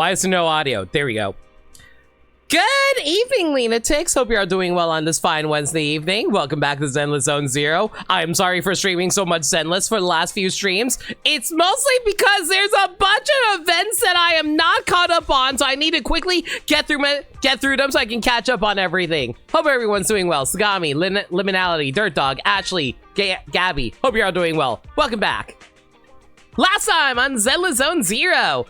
Why is there no audio? There we go. Good evening, lunatics. Hope you are doing well on this fine Wednesday evening. Welcome back to Zenless Zone Zero. I'm sorry for streaming so much Zenless for the last few streams. It's mostly because there's a bunch of events that I am not caught up on, so I need to quickly get through them so I can catch up on everything. Hope everyone's doing well. Sagami, Liminality, Dirt Dog, Ashley, Gabby. Hope you're all doing well. Welcome back. Last time on Zenless Zone Zero,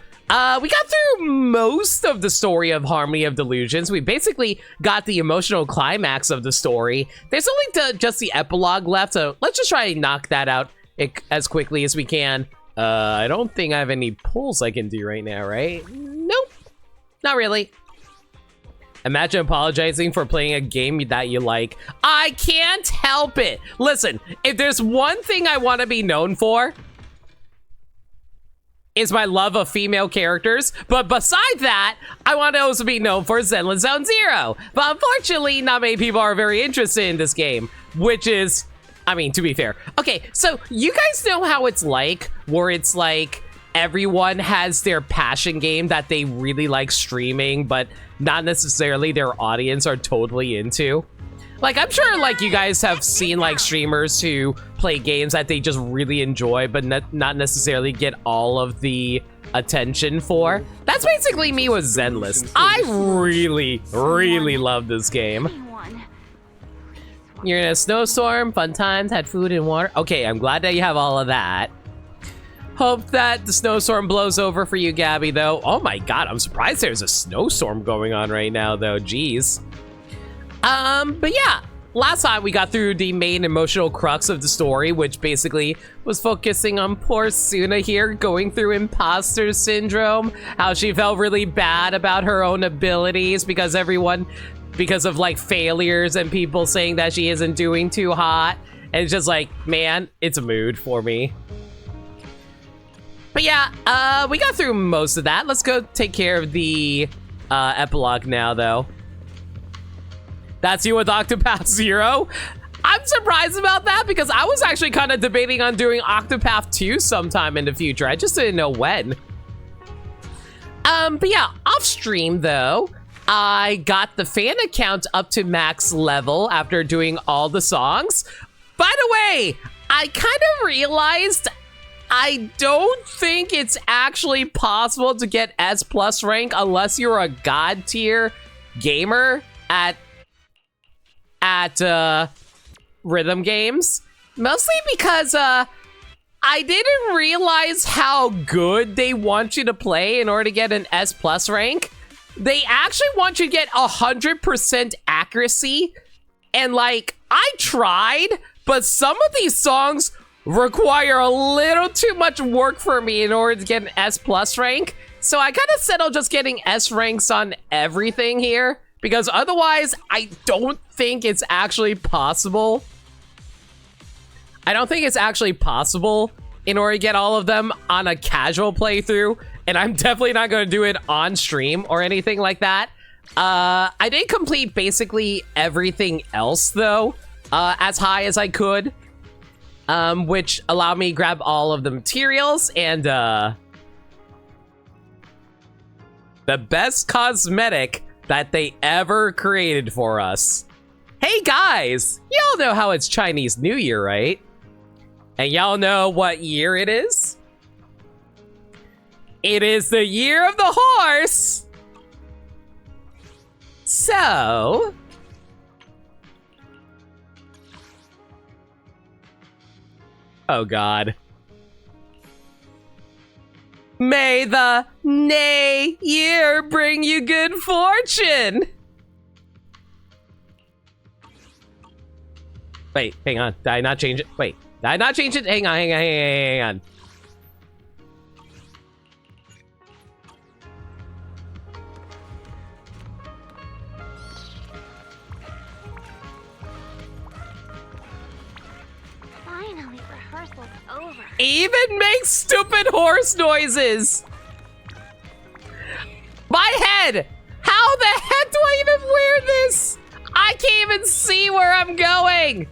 we got through most of the story of Harmony of Delusions. We basically got the emotional climax of the story. There's only just the epilogue left, so let's just try and knock that out as quickly as we can. I don't think I have any pulls I can do right now, right? Nope, not really. Imagine apologizing for playing a game that you like. I can't help it. Listen, if there's one thing I want to be known for, is my love of female characters, but besides that, I want to also be known for Zenless Zone Zero. But unfortunately, not many people are very interested in this game, which is, I mean, to be fair. Okay, so you guys know how it's like, where it's like everyone has their passion game that they really like streaming, but not necessarily their audience are totally into. Like, I'm sure, like, you guys have seen, like, streamers who play games that they just really enjoy, but not necessarily get all of the attention for. That's basically me with Zenless. I really, really love this game. You're in a snowstorm, fun times, had food and water. Okay, I'm glad that you have all of that. Hope that the snowstorm blows over for you, Gabby, though. Oh my god, I'm surprised there's a snowstorm going on right now, though. Jeez. But yeah, last time we got through the main emotional crux of the story, which basically was focusing on poor Suna here going through imposter syndrome, how she felt really bad about her own abilities because of like failures and people saying that she isn't doing too hot. And it's just like, man, it's a mood for me. But yeah, we got through most of that. Let's go take care of the epilogue now, though. That's you with Octopath Zero? I'm surprised about that because I was actually kind of debating on doing Octopath 2 sometime in the future. I just didn't know when. But yeah, off stream though, I got the fan account up to max level after doing all the songs. By the way, I kind of realized I don't think it's actually possible to get S+ rank unless you're a god tier gamer at rhythm games, mostly because I didn't realize how good they want you to play in order to get an S+ rank. They actually want you to get 100% accuracy, and like, I tried, but some of these songs require a little too much work for me in order to get an S+ rank, so I kind of settled just getting S ranks on everything here. Because otherwise, I don't think it's actually possible. I don't think it's actually possible in order to get all of them on a casual playthrough. And I'm definitely not going to do it on stream or anything like that. I did complete basically everything else, though, as high as I could. Which allowed me to grab all of the materials and the best cosmetic that they ever created for us. Hey guys, y'all know how it's Chinese New Year, right? And y'all know what year it is? It is the year of the horse! So... oh god. May the Nay year bring you good fortune! Wait, hang on. Did I not change it? Wait, did I not change it? Hang on. Finally, rehearsal's over. Even make stupid horse noises! My head! How the heck do I even wear this? I can't even see where I'm going!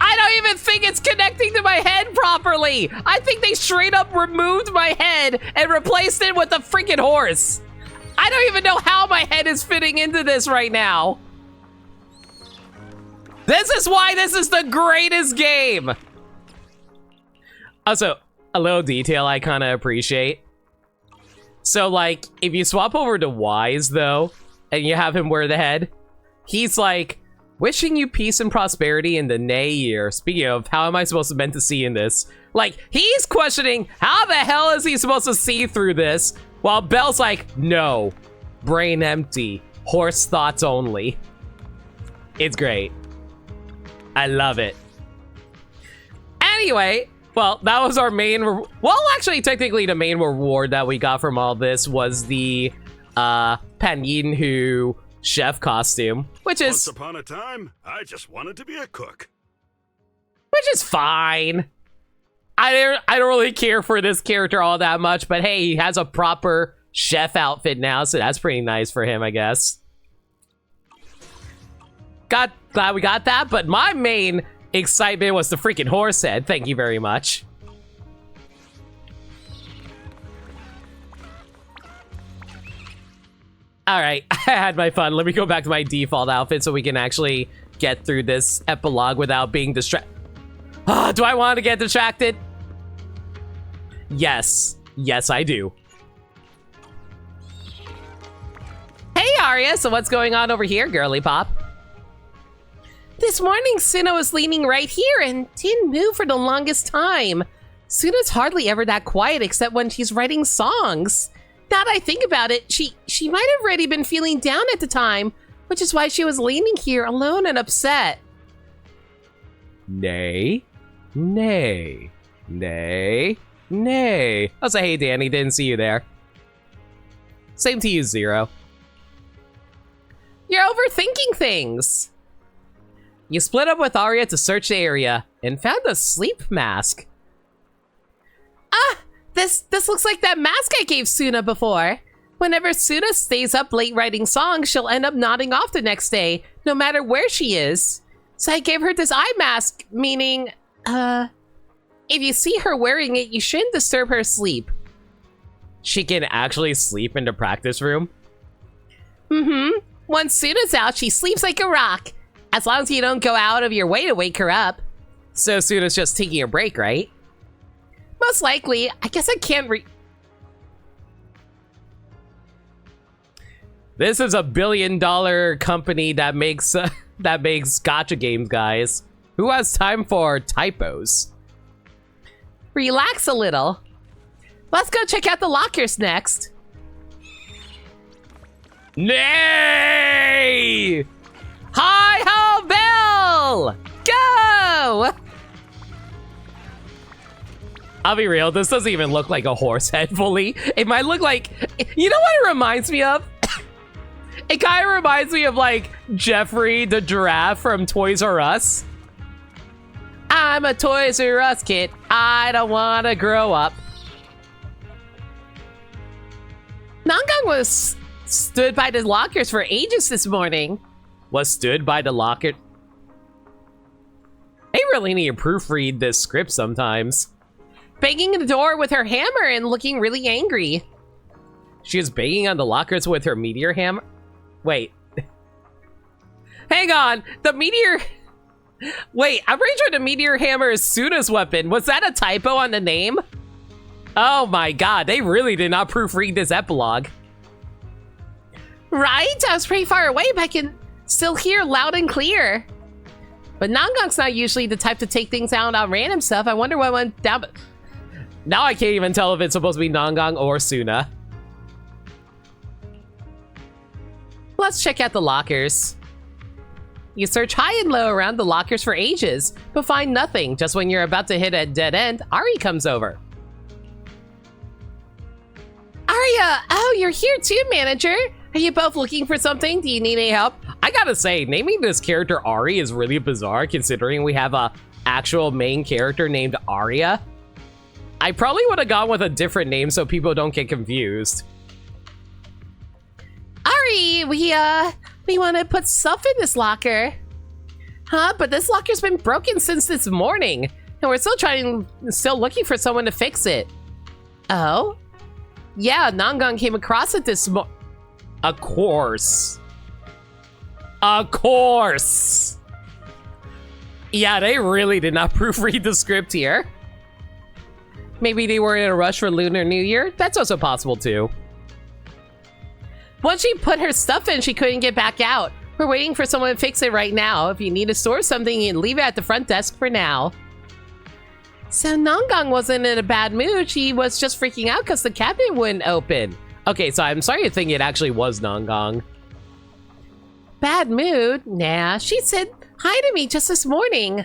I I don't even think it's connecting to my head properly. I think they straight up removed my head and replaced it with a freaking horse. I don't even know how my head is fitting into this right now. This is why this is the greatest game. Also, a little detail I kind of appreciate. So, like, if you swap over to Wise, though, and you have him wear the head, he's like, wishing you peace and prosperity in the Nay year. Speaking of, how am I supposed to meant to see in this? Like, he's questioning, how the hell is he supposed to see through this? While Belle's like, no, brain empty, horse thoughts only. It's great. I love it. Anyway, well, that was our main, well, actually, technically the main reward that we got from all this was the Panyin chef costume, which is... Once upon a time, I just wanted to be a cook. Which is fine. I don't really care for this character all that much, but hey, he has a proper chef outfit now, so that's pretty nice for him, I guess. Glad we got that, but my main excitement was the freaking horse head. Thank you very much. All right, I had my fun. Let me go back to my default outfit so we can actually get through this epilogue without being distracted. Do I want to get distracted? Yes. Yes, I do. Hey, Arya. So what's going on over here, girly pop? This morning, Suna was leaning right here and didn't move for the longest time. Suna's hardly ever that quiet except when she's writing songs. Now that I think about it, she might have already been feeling down at the time, which is why she was leaning here alone and upset. Nay. Nay. Nay. Nay. I'll say, hey, Danny, didn't see you there. Same to you, Zero. You're overthinking things. You split up with Arya to search the area and found a sleep mask. Ah! This looks like that mask I gave Suna before. Whenever Suna stays up late writing songs, she'll end up nodding off the next day, no matter where she is. So I gave her this eye mask, meaning, if you see her wearing it, you shouldn't disturb her sleep. She can actually sleep in the practice room? Mm-hmm. Once Suna's out, she sleeps like a rock. As long as you don't go out of your way to wake her up. So Suna's just taking a break, right? Most likely. I guess I can't This is a billion-dollar company that makes gacha games, guys. Who has time for typos? Relax a little. Let's go check out the lockers next. Nay! Hi-ho, Belle! Go! I'll be real, this doesn't even look like a horse head fully. It might look like... You know what it reminds me of? It kind of reminds me of, like, Jeffrey the giraffe from Toys R Us. I'm a Toys R Us kid. I don't want to grow up. Nangang stood by the lockers for ages this morning. Was stood by the locker. They really need to proofread this script sometimes. Banging the door with her hammer and looking really angry. She is banging on the lockers with her meteor hammer. Wait. Hang on. The meteor... Wait, I'm pretty sure the meteor hammer is Suna's weapon. Was that a typo on the name? Oh my god, they really did not proofread this epilogue. Right? I was pretty far away, but I can still hear loud and clear. But Nangang's not usually the type to take things out on random stuff. I wonder what went down. Now I can't even tell if it's supposed to be Nangang or Suna. Let's check out the lockers. You search high and low around the lockers for ages, but find nothing. Just when you're about to hit a dead end, Ari comes over. Arya! Oh, you're here too, manager. Are you both looking for something? Do you need any help? I gotta say, naming this character Ari is really bizarre considering we have a actual main character named Arya. I probably would have gone with a different name so people don't get confused. Ari, we want to put stuff in this locker. Huh? But this locker's been broken since this morning, and we're still looking for someone to fix it. Oh? Yeah, Nangang came across it this Of course. Of course. Yeah, they really did not proofread the script here. Maybe they were in a rush for Lunar New Year? That's also possible too. Once she put her stuff in, she couldn't get back out. We're waiting for someone to fix it right now. If you need to store something, you can leave it at the front desk for now. So Nangang wasn't in a bad mood. She was just freaking out because the cabinet wouldn't open. Okay, so I'm sorry to think it actually was Nangang. Bad mood? Nah, she said hi to me just this morning.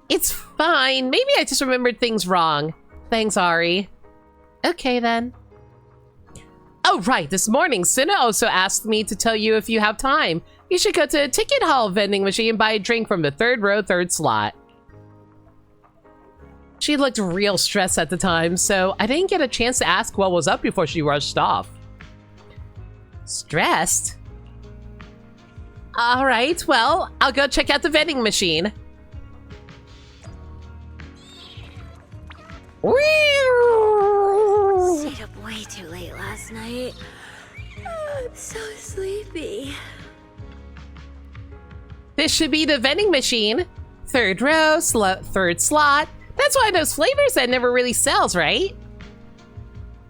It's fine. Maybe I just remembered things wrong. Thanks, Ari. Okay, then. Oh, right. This morning, Sina also asked me to tell you if you have time. You should go to a ticket hall vending machine and buy a drink from the 3rd row, 3rd slot. She looked real stressed at the time, so I didn't get a chance to ask what was up before she rushed off. Stressed? Alright, well, I'll go check out the vending machine. Stayed up way too late last night. I'm so sleepy. This should be the vending machine. 3rd row, 3rd slot. That's one of those flavors that never really sells, right?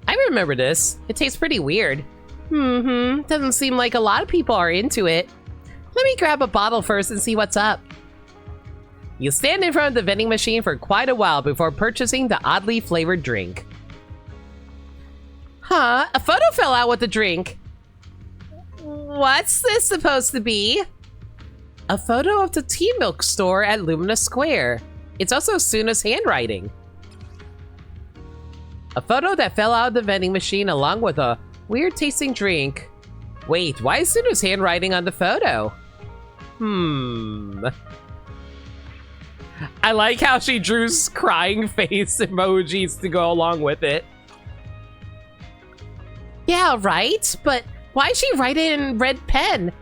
I remember this. It tastes pretty weird. Doesn't seem like a lot of people are into it. Let me grab a bottle first and see what's up. You stand in front of the vending machine for quite a while before purchasing the oddly flavored drink. Huh? A photo fell out with the drink. What's this supposed to be? A photo of the tea milk store at Lumina Square. It's also Suna's handwriting. A photo that fell out of the vending machine along with a weird tasting drink. Wait, why is Suna's handwriting on the photo? I like how she drew crying face emojis to go along with it. Yeah, right? But why is she writing in red pen?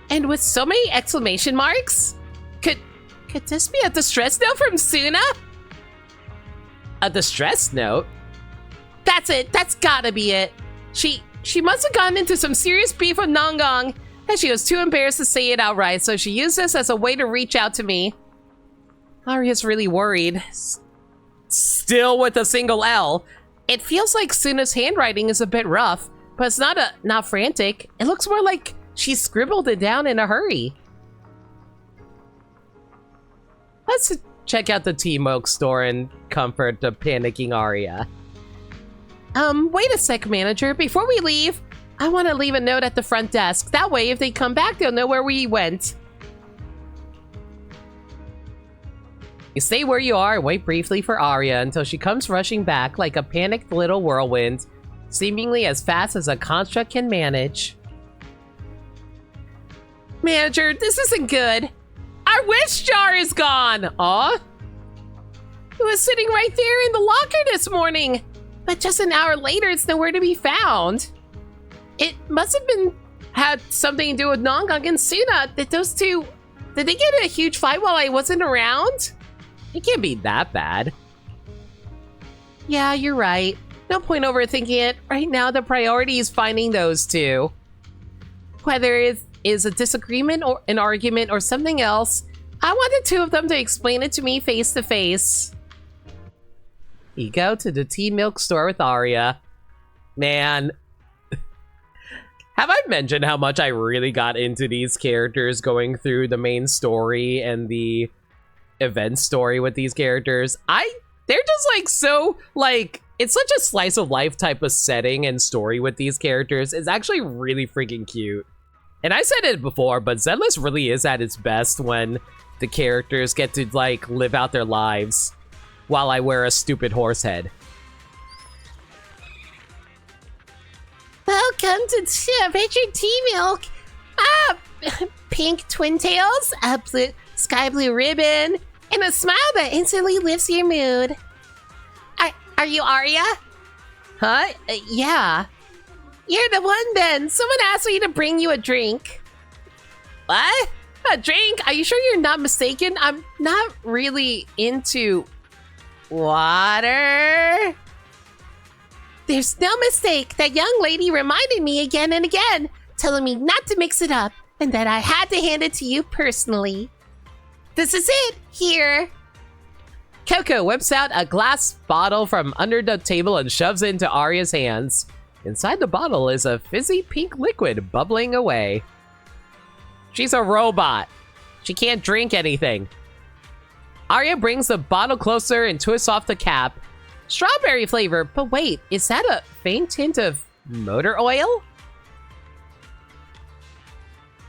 And with so many exclamation marks? Could this be a distress note from Suna? A distress note? That's it. That's gotta be it. She must have gotten into some serious beef with Nangang, and she was too embarrassed to say it outright, so she used this as a way to reach out to me. Arya's really worried. Still with a single L. It feels like Suna's handwriting is a bit rough, but it's not frantic. It looks more like she scribbled it down in a hurry. Let's check out the tea milk store and comfort the panicking Arya. Wait a sec, manager. Before we leave, I want to leave a note at the front desk. That way, if they come back, they'll know where we went. You stay where you are and wait briefly for Arya until she comes rushing back like a panicked little whirlwind, seemingly as fast as a construct can manage. Manager, this isn't good. Our wish jar is gone! Aw? It was sitting right there in the locker this morning, but just an hour later, it's nowhere to be found. It must have had something to do with Nangang and Suna. Did those two... Did they get in a huge fight while I wasn't around? It can't be that bad. Yeah, you're right. No point overthinking it. Right now, the priority is finding those two. Whether it is a disagreement or an argument or something else, I want the two of them to explain it to me face to face. You go to the tea milk store with Arya. Man. Have I mentioned how much I really got into these characters going through the main story and the event story with these characters? They're just like so, like, it's such a slice of life type of setting and story with these characters. It's actually really freaking cute. And I said it before, but Zenless really is at its best when the characters get to, like, live out their lives while I wear a stupid horse head. Welcome to Richard Tea Milk. Pink twin tails, a blue, sky blue ribbon, and a smile that instantly lifts your mood. Are you Arya? Huh? Yeah. You're the one then. Someone asked me to bring you a drink. What? A drink? Are you sure you're not mistaken? I'm not really into water. There's no mistake. That young lady reminded me again and again, telling me not to mix it up and that I had to hand it to you personally. This is it. Here. Coco whips out a glass bottle from under the table and shoves it into Arya's hands. Inside the bottle is a fizzy pink liquid bubbling away. She's a robot. She can't drink anything. Arya brings the bottle closer and twists off the cap. Strawberry flavor, but wait, is that a faint hint of motor oil?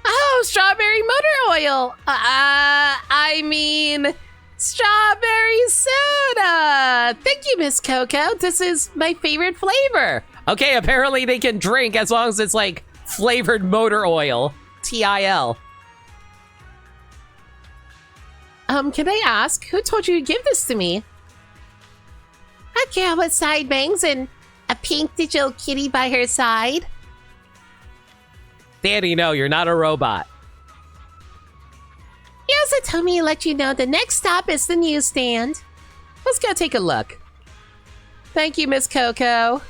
Oh, strawberry motor oil. I mean, strawberry soda. Thank you, Miss Coco. This is my favorite flavor. Okay, apparently they can drink as long as it's like flavored motor oil. TIL. Can I ask, who told you to give this to me? A girl with side bangs and a pink digital kitty by her side. Danny, no, you're not a robot. He also told me to let you know the next stop is the newsstand. Let's go take a look. Thank you, Miss Coco.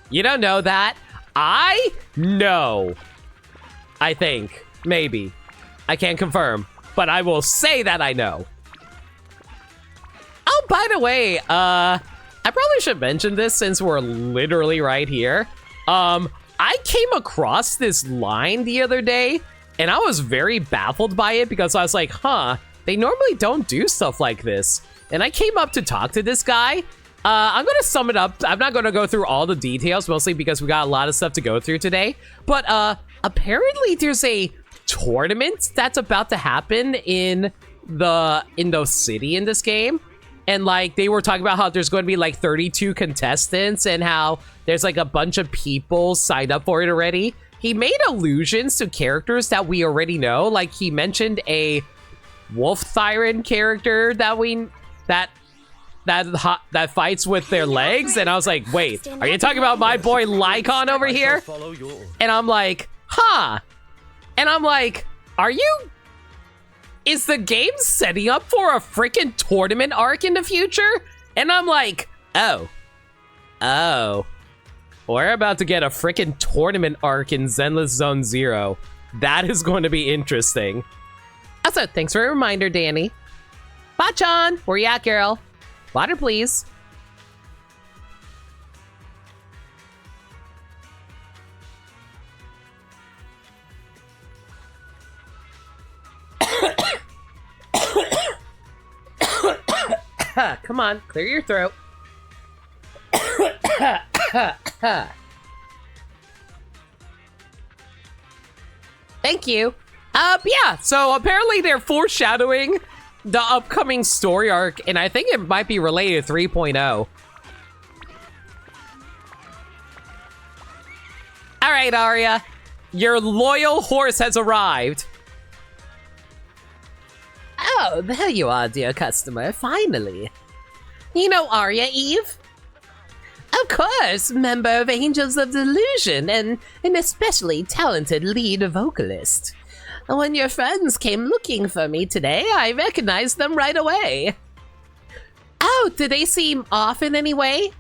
You don't know that. I know. I think. Maybe. I can't confirm. But I will say that I know. Oh, by the way, I probably should mention this since we're literally right here. I came across this line the other day, and I was very baffled by it because I was like, huh, they normally don't do stuff like this. And I came up to talk to this guy. I'm going to sum it up. I'm not going to go through all the details, mostly because we got a lot of stuff to go through today. But apparently there's a tournament that's about to happen in the city in this game. And like they were talking about how there's going to be like 32 contestants and how there's like a bunch of people signed up for it already. He made allusions to characters that we already know. Like he mentioned a Wolf Thyron character that fights with their legs, and I was like, wait, are you talking about my boy Lycon over here? And I'm like, huh. And I'm like, is the game setting up for a freaking tournament arc in the future? And I'm like, oh, we're about to get a freaking tournament arc in Zenless Zone Zero. That is going to be interesting. Also, thanks for a reminder, Danny. Bachan, where you at, girl? Water, please. Come on, clear your throat. Thank you. Yeah, so apparently they're foreshadowing the upcoming story arc, and I think it might be related to 3.0. All right, Arya, your loyal horse has arrived. Oh, there you are, dear customer, finally. You know Arya, Eve? Of course, member of Angels of Delusion and an especially talented lead vocalist. When your friends came looking for me today, I recognized them right away. Oh, did they seem off in any way?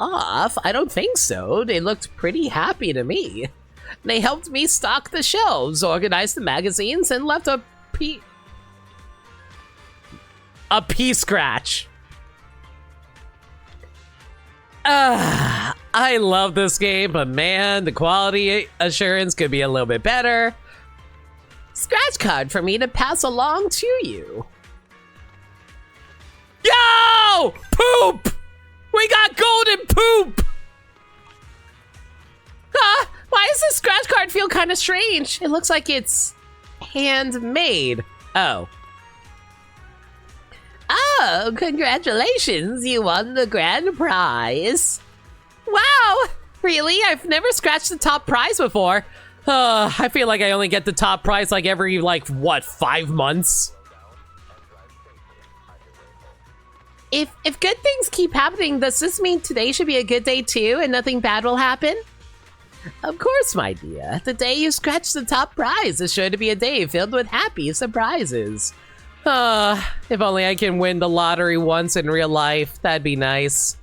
Off? I don't think so. They looked pretty happy to me. They helped me stock the shelves, organize the magazines, and left a pea scratch. I love this game, but man, the quality assurance could be a little bit better. Scratch card for me to pass along to you. Yo! Poop! We got golden poop! Why does this scratch card feel kind of strange? It looks like it's handmade. Oh. Oh, congratulations, you won the grand prize. Wow, really? I've never scratched the top prize before. I feel like I only get the top prize like every, what, 5 months? If good things keep happening, does this mean today should be a good day too and nothing bad will happen? Of course, my dear. The day you scratch the top prize is sure to be a day filled with happy surprises. If only I can win the lottery once in real life, that'd be nice.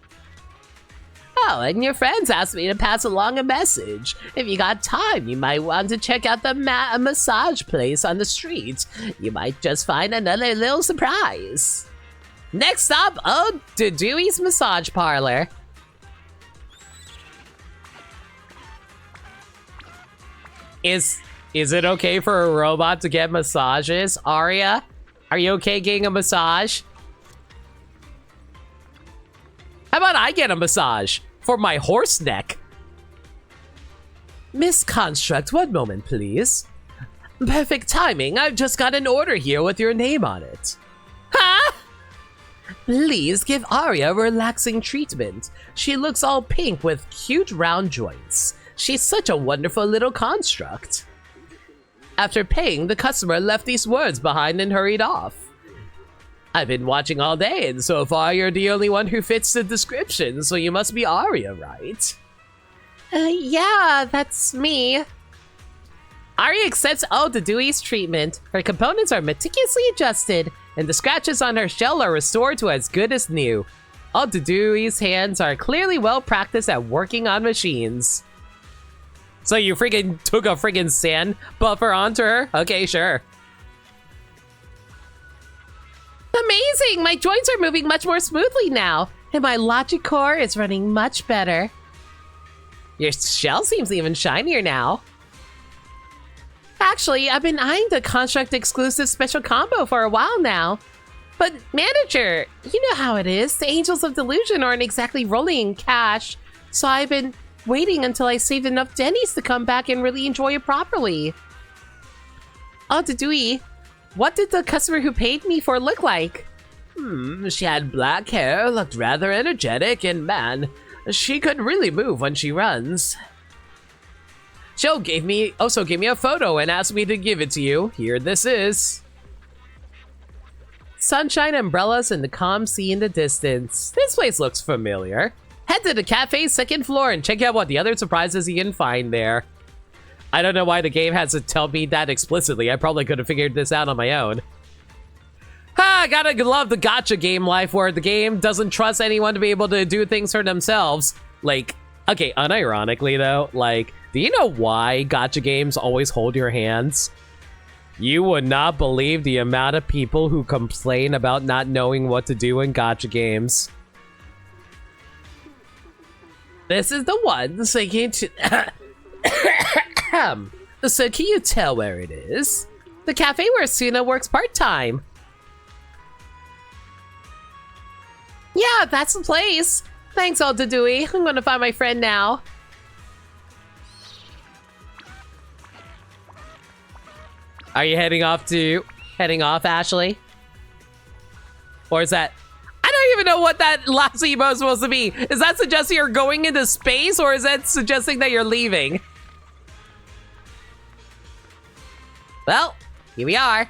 Oh, and your friends asked me to pass along a message. If you got time, you might want to check out the massage place on the street. You might just find another little surprise. Next up, oh, Dewey's Massage Parlor. Is it okay for a robot to get massages? Aria, are you okay getting a massage? How about I get a massage for my horse neck? Miss Construct, one moment, please. Perfect timing. I've just got an order here with your name on it. Huh? Please give Aria a relaxing treatment. She looks all pink with cute round joints. She's such a wonderful little construct. After paying, the customer left these words behind and hurried off. I've been watching all day, and so far you're the only one who fits the description, so you must be Aria, right? Yeah, that's me. Aria accepts all the Dewey's treatment. Her components are meticulously adjusted, and the scratches on her shell are restored to as good as new. All the Dewey's hands are clearly well practiced at working on machines. So you freaking took a freaking sand buffer onto her? Okay, sure. Amazing! My joints are moving much more smoothly now, and my logic core is running much better. Your shell seems even shinier now. Actually, I've been eyeing the Construct exclusive special combo for a while now. But manager, you know how it is. The Angels of Delusion aren't exactly rolling in cash, so I've been waiting until I saved enough Denny's to come back and really enjoy it properly. Oh, Dewey, what did the customer who paid me for look like? She had black hair, looked rather energetic, and man, she could really move when she runs. She also gave me a photo and asked me to give it to you. Here this is. Sunshine, umbrellas, and the calm sea in the distance. This place looks familiar. Head to the cafe's second floor and check out what the other surprises you can find there. I don't know why the game has to tell me that explicitly. I probably could have figured this out on my own. Gotta love the gacha game life where the game doesn't trust anyone to be able to do things for themselves. Like, okay, unironically though, like, do you know why gacha games always hold your hands? You would not believe the amount of people who complain about not knowing what to do in gacha games. This is the one, so can so can you tell where it is? The cafe where Suna works part-time. Yeah, that's the place. Thanks, Alta Dewey. I'm gonna find my friend now. Are you heading off, Ashley? Or is that... I don't even know what that last emo is supposed to be. Is that suggesting you're going into space, or is that suggesting that you're leaving? Well, here we are.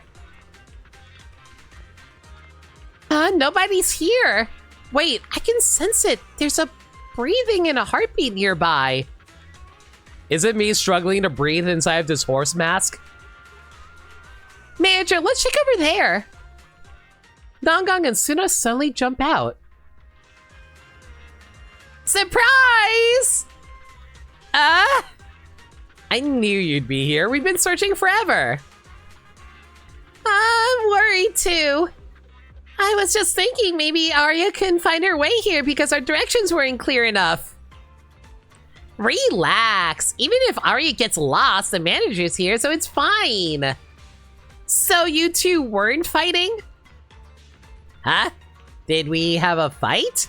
Nobody's here. Wait, I can sense it. There's a breathing and a heartbeat nearby. Is it me struggling to breathe inside of this horse mask? Manager, let's check over there. Nongong and Suna suddenly jump out. Surprise! I knew you'd be here. We've been searching forever. I'm worried too. I was just thinking maybe Arya couldn't find her way here because our directions weren't clear enough. Relax. Even if Arya gets lost, the manager's here, so it's fine. So you two weren't fighting? Huh? Did we have a fight?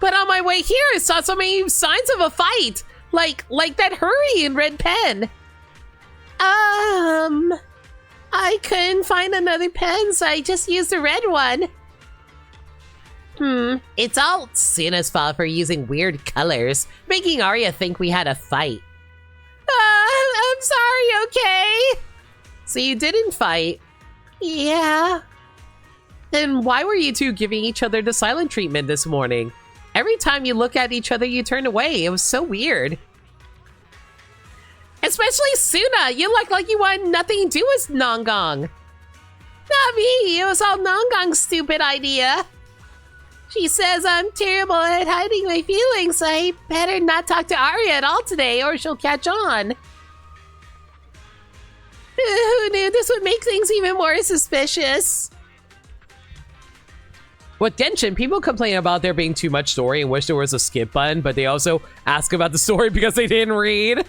But on my way here, I saw so many signs of a fight. Like that hurry in red pen. I couldn't find another pen, so I just used the red one. It's all Suna's fault for using weird colors, making Arya think we had a fight. I'm sorry, okay? So you didn't fight? Yeah. Then why were you two giving each other the silent treatment this morning? Every time you look at each other, you turn away. It was so weird. Especially Suna. You look like you want nothing to do with Nongong. Not me. It was all Nongong's stupid idea. She says I'm terrible at hiding my feelings, so I better not talk to Arya at all today or she'll catch on. Who knew this would make things even more suspicious? With Genshin, people complain about there being too much story and wish there was a skip button, but they also ask about the story because they didn't read.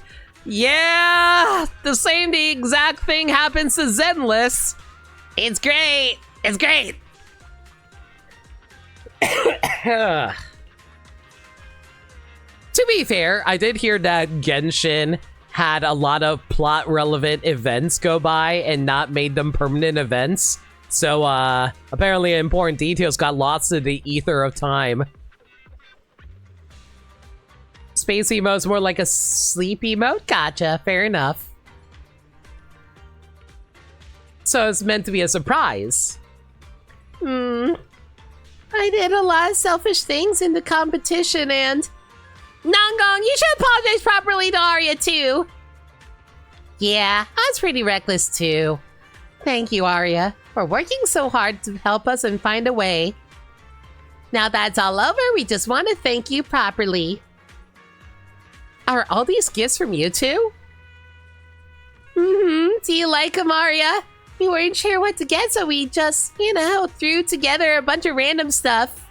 Yeah, the exact thing happens to Zenless. It's great. It's great. To be fair, I did hear that Genshin had a lot of plot relevant events go by and not made them permanent events. So apparently important details got lost in the ether of time. Space emote's more like a sleep emote? Gotcha, fair enough. So it's meant to be a surprise. I did a lot of selfish things in the competition and... Nongong, you should apologize properly to Arya too. Yeah, I was pretty reckless too. Thank you, Arya, for working so hard to help us and find a way. Now that's all over, we just want to thank you properly. Are all these gifts from you two? Do you like them, Arya? We weren't sure what to get, so we just, threw together a bunch of random stuff.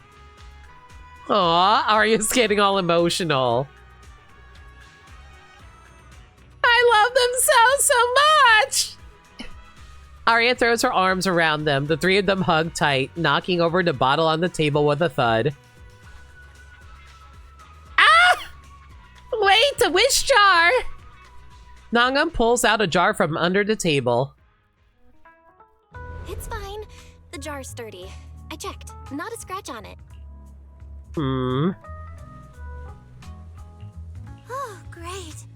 Aw, Arya's getting all emotional. I love them so much! Arya throws her arms around them. The three of them hug tight, knocking over the bottle on the table with a thud. Ah! Wait, the wish jar! Nongong pulls out a jar from under the table. It's fine. The jar's sturdy. I checked. Not a scratch on it. Hmm. Oh, great.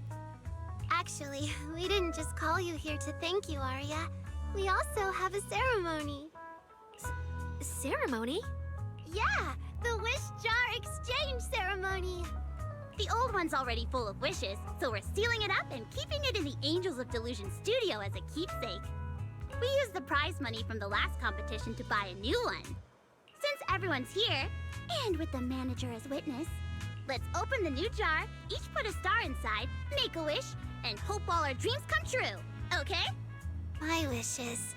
Actually, we didn't just call you here to thank you, Arya. We also have a ceremony. Ceremony? Yeah, the wish jar exchange ceremony. The old one's already full of wishes, so we're sealing it up and keeping it in the Angels of Delusion studio as a keepsake. We used the prize money from the last competition to buy a new one. Since everyone's here, and with the manager as witness, let's open the new jar, each put a star inside, make a wish, and hope all our dreams come true, okay? My wish is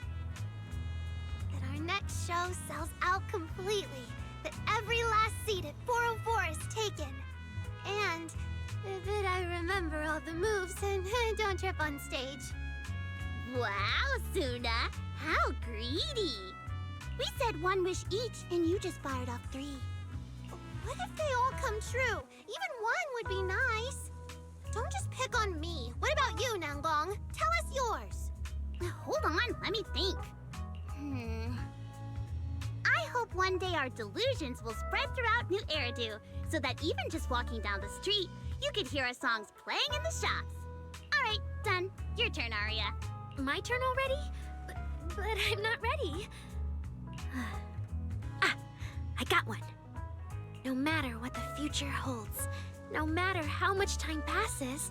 that our next show sells out completely, that every last seat at 404 is taken, and that I remember all the moves and don't trip on stage. Wow, Suna! How greedy! We said one wish each, and you just fired off 3. What if they all come true? Even one would be nice. Don't just pick on me. What about you, Nangong? Tell us yours. Hold on, let me think. I hope one day our delusions will spread throughout New Eridu, so that even just walking down the street, you could hear our songs playing in the shops. Alright, done. Your turn, Arya. My turn already? But I'm not ready. I got one. No matter what the future holds, no matter how much time passes,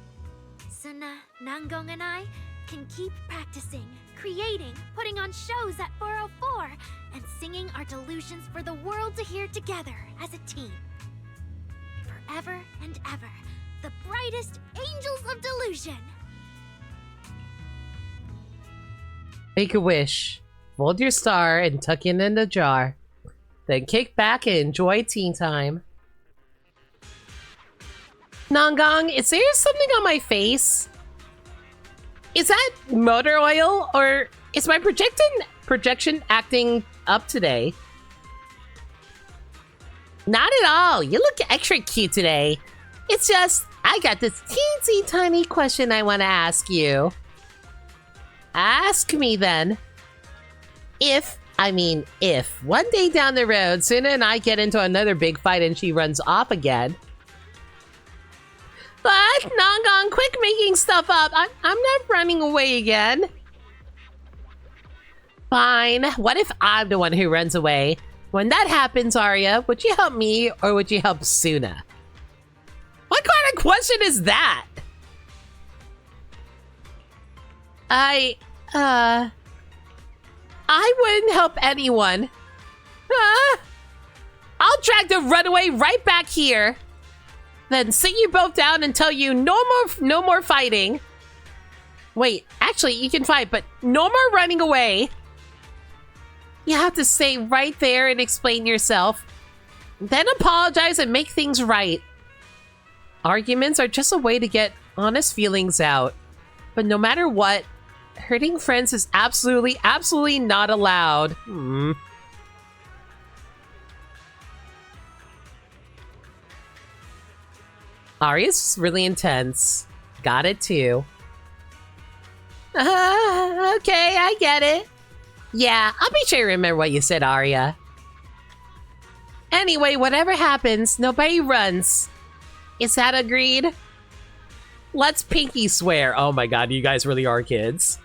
Suna, Nangong, and I can keep practicing, creating, putting on shows at 404, and singing our delusions for the world to hear together as a team. Forever and ever, the brightest angels of delusion. Make a wish. Fold your star and tuck it in the jar. Then kick back and enjoy tea time. Nongong, is there something on my face? Is that motor oil, or is my projection acting up today? Not at all. You look extra cute today. It's just, I got this teensy tiny question I want to ask you. Ask me then. If one day down the road, Suna and I get into another big fight and she runs off again. But, Nongong, quick making stuff up. I'm not running away again. Fine. What if I'm the one who runs away? When that happens, Arya, would you help me or would you help Suna? What kind of question is that? I wouldn't help anyone. I'll drag the runaway right back here. Then sit you both down and tell you no more fighting. Wait, actually, you can fight, but no more running away. You have to stay right there and explain yourself. Then apologize and make things right. Arguments are just a way to get honest feelings out. But no matter what, hurting friends is absolutely not allowed. Arya's really intense. Got it too. Okay, I get it. Yeah, I'll be sure to remember what you said, Arya. Anyway, whatever happens, nobody runs. Is that agreed? Let's pinky swear. Oh my god, you guys really are kids.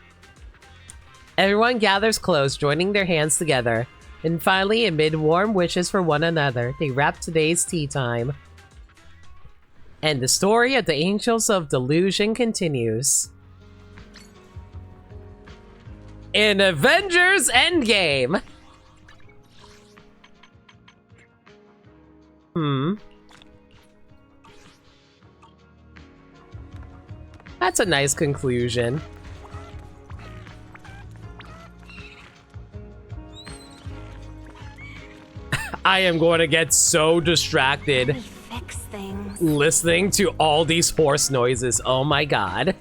Everyone gathers close, joining their hands together. And finally, amid warm wishes for one another, they wrap today's tea time. And the story of the Angels of Delusion continues. In Avengers Endgame. That's a nice conclusion. I am going to get so distracted Fix things. listening to all these horse noises. Oh my god.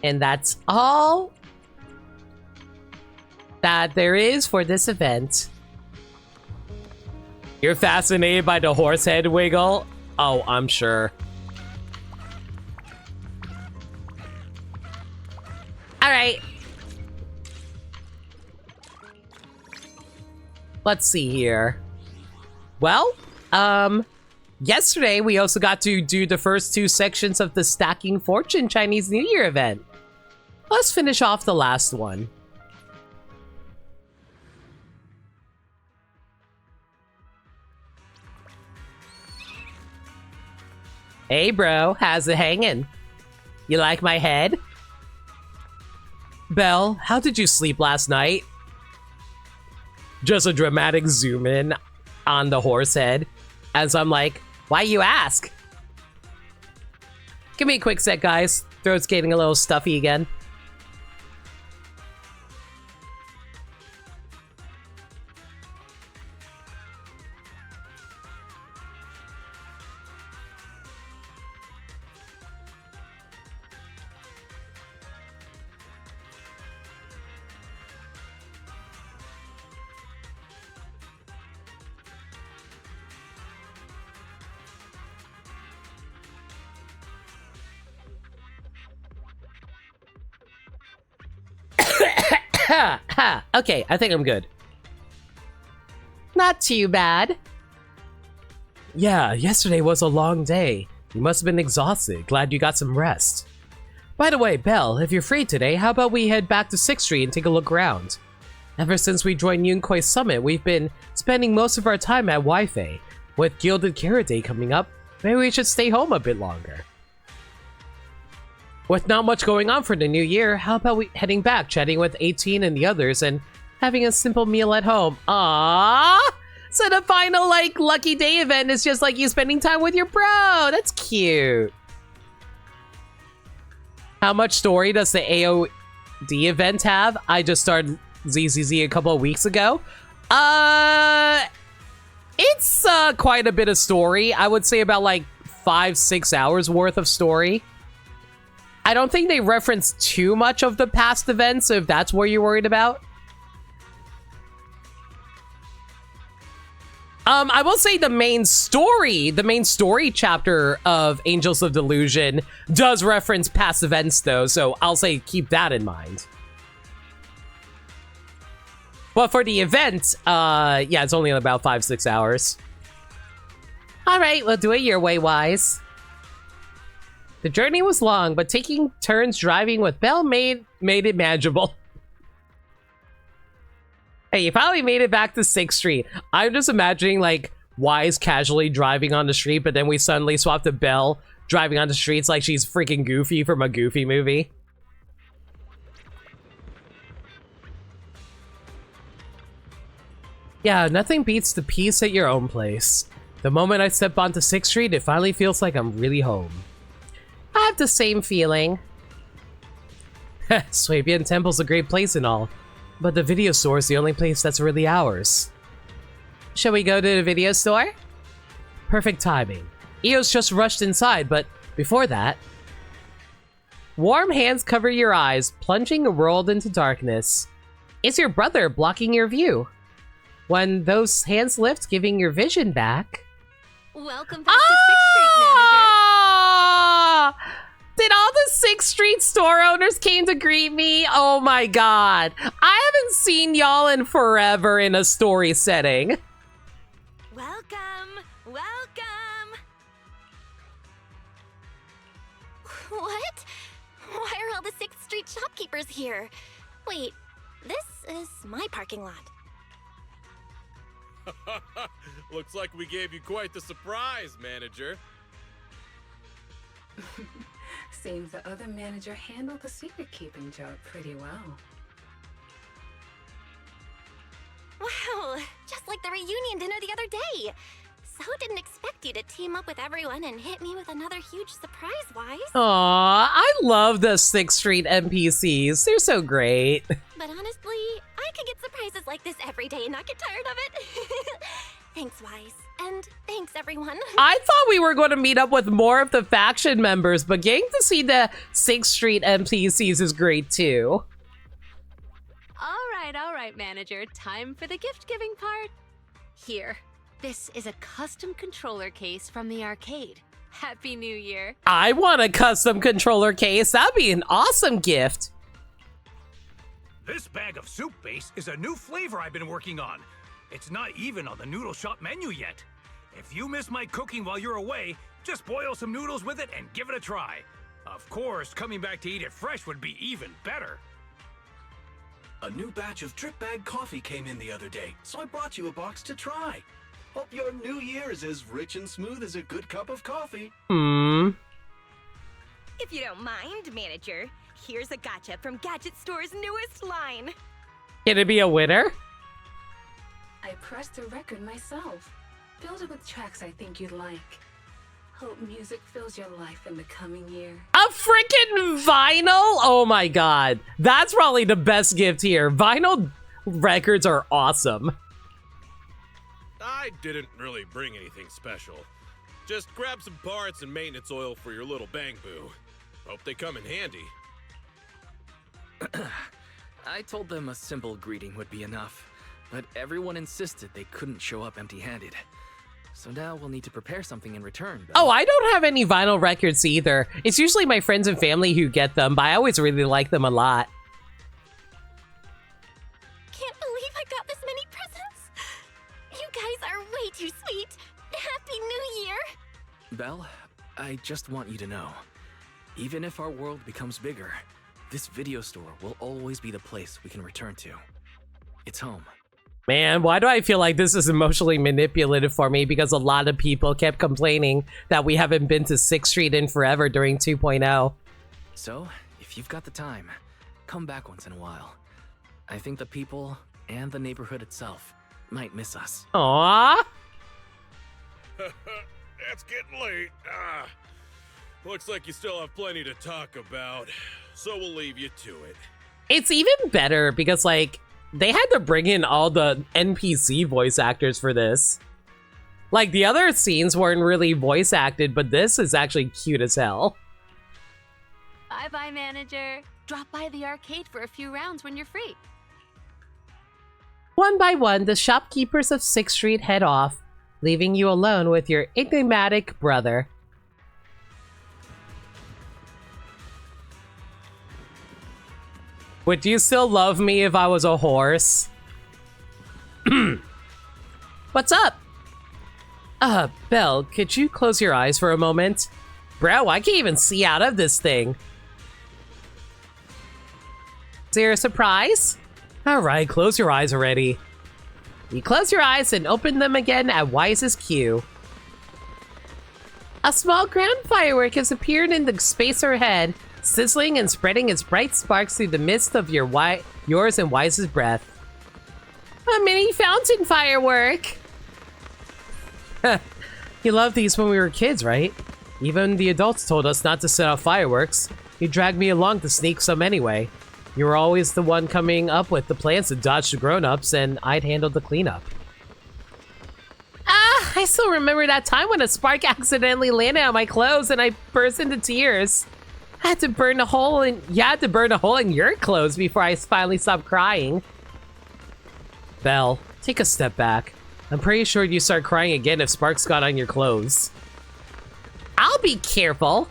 And that's all that there is for this event. You're fascinated by the horse head wiggle? Oh, I'm sure. Alright. Let's see here. Well, yesterday we also got to do the first two sections of the Stacking Fortune Chinese New Year event. Let's finish off the last one. Hey bro, how's it hanging? You like my head? Belle, how did you sleep last night? Just a dramatic zoom in on the horse head as I'm like, why you ask? Give me a quick sec, guys. Throat's getting a little stuffy again. Okay, I think I'm good. Not too bad. Yeah, yesterday was a long day. You must have been exhausted. Glad you got some rest. By the way, Belle, if you're free today, how about we head back to 6th Street and take a look around? Ever since we joined Yunkoi's summit, we've been spending most of our time at Wi-Fi. With Gilded Carrot Day coming up, maybe we should stay home a bit longer. With not much going on for the new year, how about we heading back, chatting with 18 and the others, and having a simple meal at home? Aww! So the final, like, Lucky Day event is just like you spending time with your bro! That's cute! How much story does the AOD event have? I just started ZZZ a couple of weeks ago. It's quite a bit of story. I would say about like 5-6 hours worth of story. I don't think they reference too much of the past events, if that's what you're worried about. I will say the main story chapter of Angels of Delusion does reference past events though, so I'll say keep that in mind. But for the event, yeah, it's only about 5-6 hours. Alright, we'll do it your way, Wise. The journey was long, but taking turns driving with Belle made it manageable. Hey, you finally made it back to 6th Street. I'm just imagining, like, Wise casually driving on the street, but then we suddenly swap to Belle driving on the streets like she's freaking Goofy from a Goofy movie. Yeah, nothing beats the peace at your own place. The moment I step onto 6th Street, it finally feels like I'm really home. I have the same feeling. Swabian Temple's a great place and all, but the video store is the only place that's really ours. Shall we go to the video store? Perfect timing. Eo's just rushed inside, but before that... Warm hands cover your eyes, plunging the world into darkness. Is your brother blocking your view? When those hands lift, giving your vision back... Welcome back to 6th Street, Manager. Did all the 6th Street store owners came to greet me? Oh my god. I haven't seen y'all in forever in a story setting. Welcome, welcome. What? Why are all the 6th Street shopkeepers here? Wait, this is my parking lot. Looks like we gave you quite the surprise, Manager. Seems the other manager handled the secret-keeping job pretty well. Wow, just like the reunion dinner the other day. So didn't expect you to team up with everyone and hit me with another huge surprise, Wise. Aw, I love the 6th Street NPCs. They're so great. But honestly, I could get surprises like this every day and not get tired of it. Thanks, Wise. And thanks, everyone. I thought we were going to meet up with more of the faction members, but getting to see the 6th Street NPCs is great too. All right, Manager. Time for the gift-giving part. Here, this is a custom controller case from the arcade. Happy New Year. I want a custom controller case. That'd be an awesome gift. This bag of soup base is a new flavor I've been working on. It's not even on the noodle shop menu yet. If you miss my cooking while you're away, just boil some noodles with it and give it a try. Of course, coming back to eat it fresh would be even better. A new batch of drip bag coffee came in the other day, so I brought you a box to try. Hope your new year is as rich and smooth as a good cup of coffee. If you don't mind, Manager, here's a gotcha from Gadget Store's newest line. Can it be a winner? I pressed the record myself. Filled it with tracks I think you'd like. Hope music fills your life in the coming year. A freaking vinyl? Oh my god. That's probably the best gift here. Vinyl records are awesome. I didn't really bring anything special. Just grab some parts and maintenance oil for your little bang boo. Hope they come in handy. I told them a simple greeting would be enough, but everyone insisted they couldn't show up empty-handed. So now we'll need to prepare something in return. Oh, I don't have any vinyl records either. It's usually my friends and family who get them, but I always really like them a lot. Can't believe I got this many presents. You guys are way too sweet. Happy New Year. Belle, I just want you to know, even if our world becomes bigger, this video store will always be the place we can return to. It's home. Man, why do I feel like this is emotionally manipulative for me? Because a lot of people kept complaining that we haven't been to 6th Street in forever during 2.0. So, if you've got the time, come back once in a while. I think the people and the neighborhood itself might miss us. Aww. It's getting late. Looks like you still have plenty to talk about, so we'll leave you to it. It's even better because, like, they had to bring in all the NPC voice actors for this. Like, the other scenes weren't really voice acted, but this is actually cute as hell. Bye-bye, Manager. Drop by the arcade for a few rounds when you're free. One by one, the shopkeepers of 6th Street head off, leaving you alone with your enigmatic brother. Would you still love me if I was a horse? What's up? Belle, could you close your eyes for a moment? Bro, I can't even see out of this thing. Is there a surprise? Alright, close your eyes already. You close your eyes and open them again at Wise's cue. A small ground firework has appeared in the space overhead, sizzling and spreading its bright sparks through the mist of yours and Wise's breath. A mini fountain firework! You loved these when we were kids, right? Even the adults told us not to set off fireworks. You dragged me along to sneak some anyway. You were always the one coming up with the plans to dodge the grown-ups, and I'd handle the cleanup. Ah, I still remember that time when a spark accidentally landed on my clothes and I burst into tears. I had to burn a hole in your clothes before I finally stopped crying. Belle, take a step back. I'm pretty sure you start crying again if sparks got on your clothes. I'll be careful.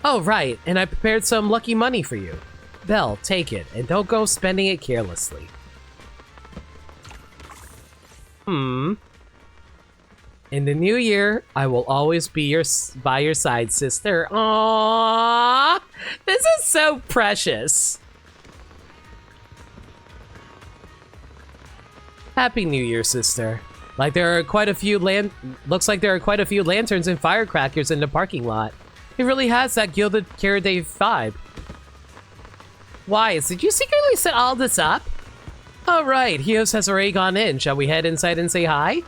Oh, right, and I prepared some lucky money for you. Belle, take it, and don't go spending it carelessly. In the new year, I will always be by your side, sister. Aww, this is so precious. Happy New Year, sister. Looks like there are quite a few lanterns and firecrackers in the parking lot. It really has that gilded Airdate vibe. Wise, did you secretly set all this up? Oh right, Hios has already gone in. Shall we head inside and say hi?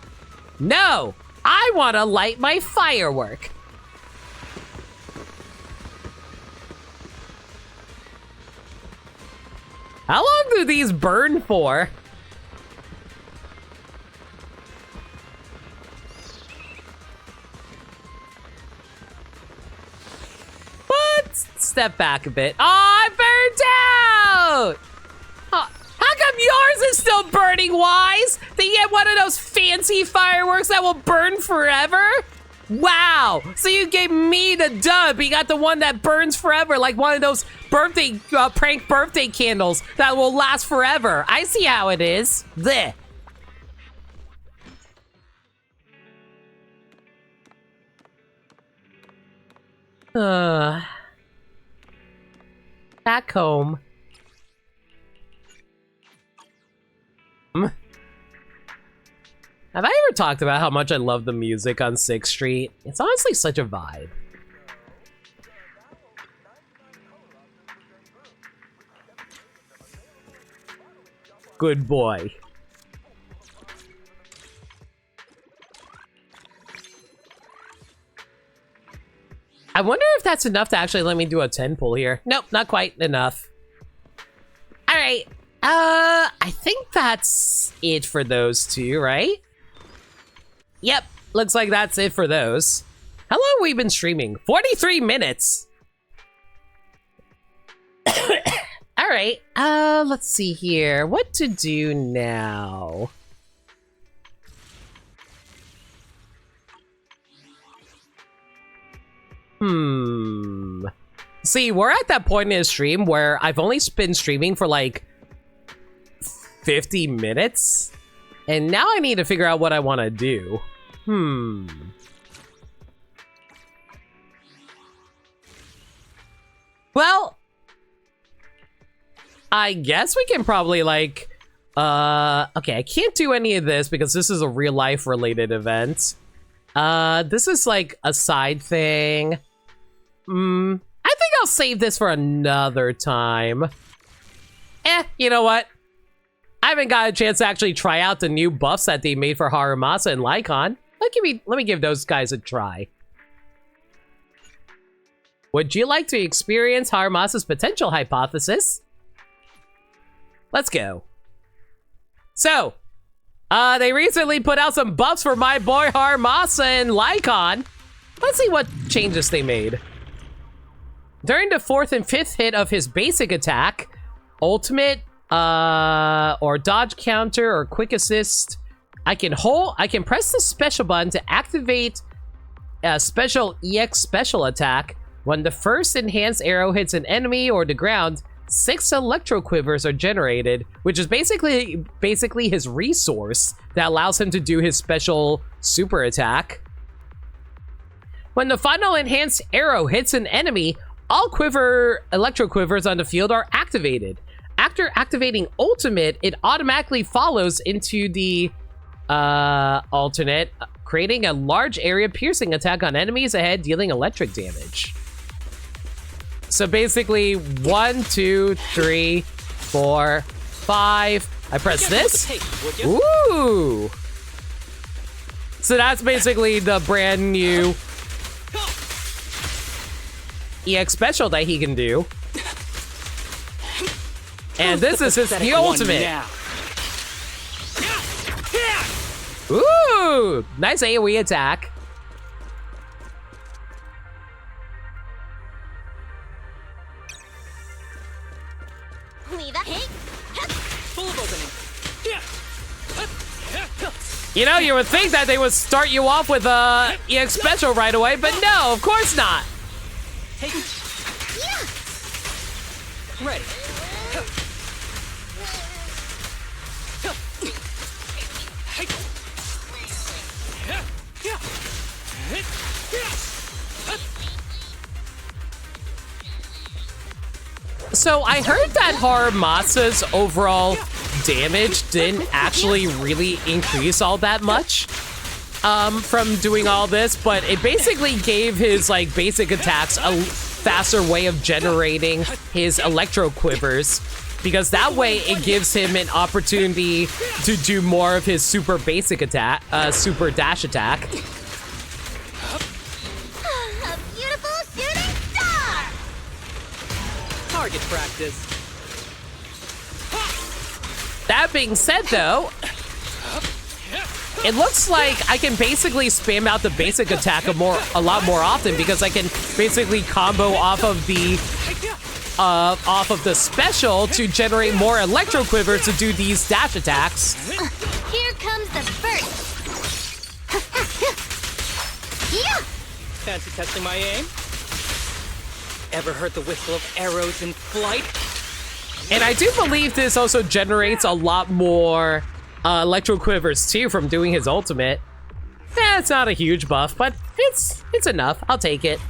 No! I want to light my firework! How long do these burn for? What? Step back a bit. Oh, I burned out! Oh, how come yours is still burning, Wise? Did you get one of those fancy fireworks that will burn forever? Wow! So you gave me the dub, but you got the one that burns forever, like one of those birthday prank birthday candles that will last forever. I see how it is. Blech. Back home. Have I ever talked about how much I love the music on 6th Street? It's honestly such a vibe. Good boy. I wonder if that's enough to actually let me do a 10 pull here. Nope, not quite enough. All right. I think that's it for those two, right? Yep, looks like that's it for those. How long have we been streaming? 43 minutes. All right, let's see here. What to do now? See, we're at that point in the stream where I've only been streaming for like 50 minutes. And now I need to figure out what I want to do. Well, I guess we can probably like, okay, I can't do any of this because this is a real life related event. This is like a side thing. I think I'll save this for another time. You know what? I haven't got a chance to actually try out the new buffs that they made for Harumasa and Lycon. Let me give those guys a try. Would you like to experience Harumasa's potential hypothesis? Let's go. So, they recently put out some buffs for my boy Harumasa and Lycon. Let's see what changes they made. During the 4th and 5th hit of his basic attack, ultimate, or dodge counter or quick assist, I can press the special button to activate a special EX special attack. When the first enhanced arrow hits an enemy or the ground, 6 electro quivers are generated, which is basically his resource that allows him to do his special super attack. When the final enhanced arrow hits an enemy, all electro quivers on the field are activated. after activating ultimate, it automatically follows into the alternate, creating a large area piercing attack on enemies ahead, dealing electric damage. So basically, 1, 2, 3, 4, 5. I press this. Ooh! So that's basically the brand new EX special that he can do. And this is the ultimate. Ooh! Nice AoE attack. You know, you would think that they would start you off with a EX special right away, but no, of course not. Ready. So I heard that Harimasa's overall damage didn't actually really increase all that much from doing all this, but it basically gave his like basic attacks a faster way of generating his electro quivers, because that way it gives him an opportunity to do more of his super basic attack, super dash attack. A beautiful shooting star! Target practice. That being said, though, it looks like I can basically spam out the basic attack a lot more often, because I can basically combo off of the special to generate more electro quivers to do these dash attacks. Here comes the first. Fancy testing my aim? Ever heard the whistle of arrows in flight? And I do believe this also generates a lot more electro quivers too from doing his ultimate. It's not a huge buff, but it's enough. I'll take it.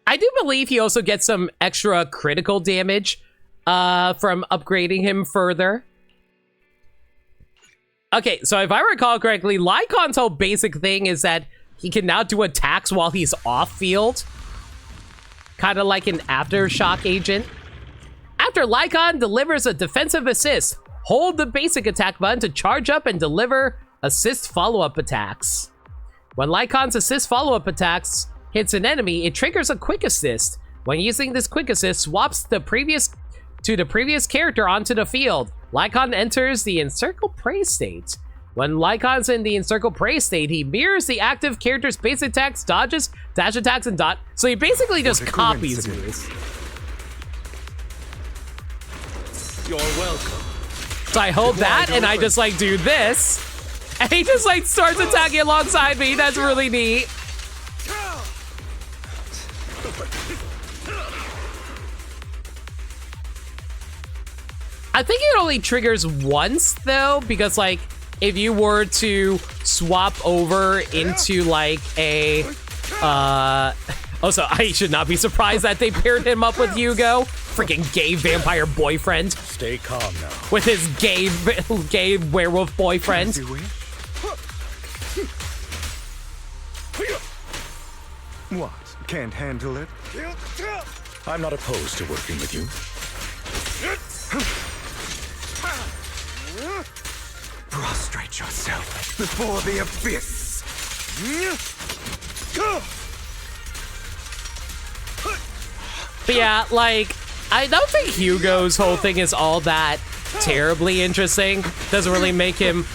I do believe he also gets some extra critical damage from upgrading him further. Okay, so if I recall correctly, Lycon's whole basic thing is that he can now do attacks while he's off-field. Kind of like an aftershock agent. After Lycon delivers a defensive assist, hold the basic attack button to charge up and deliver assist follow-up attacks. When Lycon's assist follow-up attacks hits an enemy, it triggers a quick assist. When using this quick assist, swaps the previous character onto the field. Lycon enters the encircle prey state. When Lycon's in the encircle prey state, he mirrors the active character's basic attacks, dodges, dash attacks, and dot. So he basically just copies moves. You're welcome. So I hold that and I just like do this. And he just like starts attacking alongside me. That's really neat. I think it only triggers once though, because like if you were to swap over into like a also I should not be surprised that they paired him up with Hugo, freaking gay vampire boyfriend. Stay calm now. With his gay werewolf boyfriend. What? Can't handle it? I'm not opposed to working with you. Prostrate yourself before the abyss. But yeah, like, I don't think Hugo's whole thing is all that terribly interesting. Doesn't really make him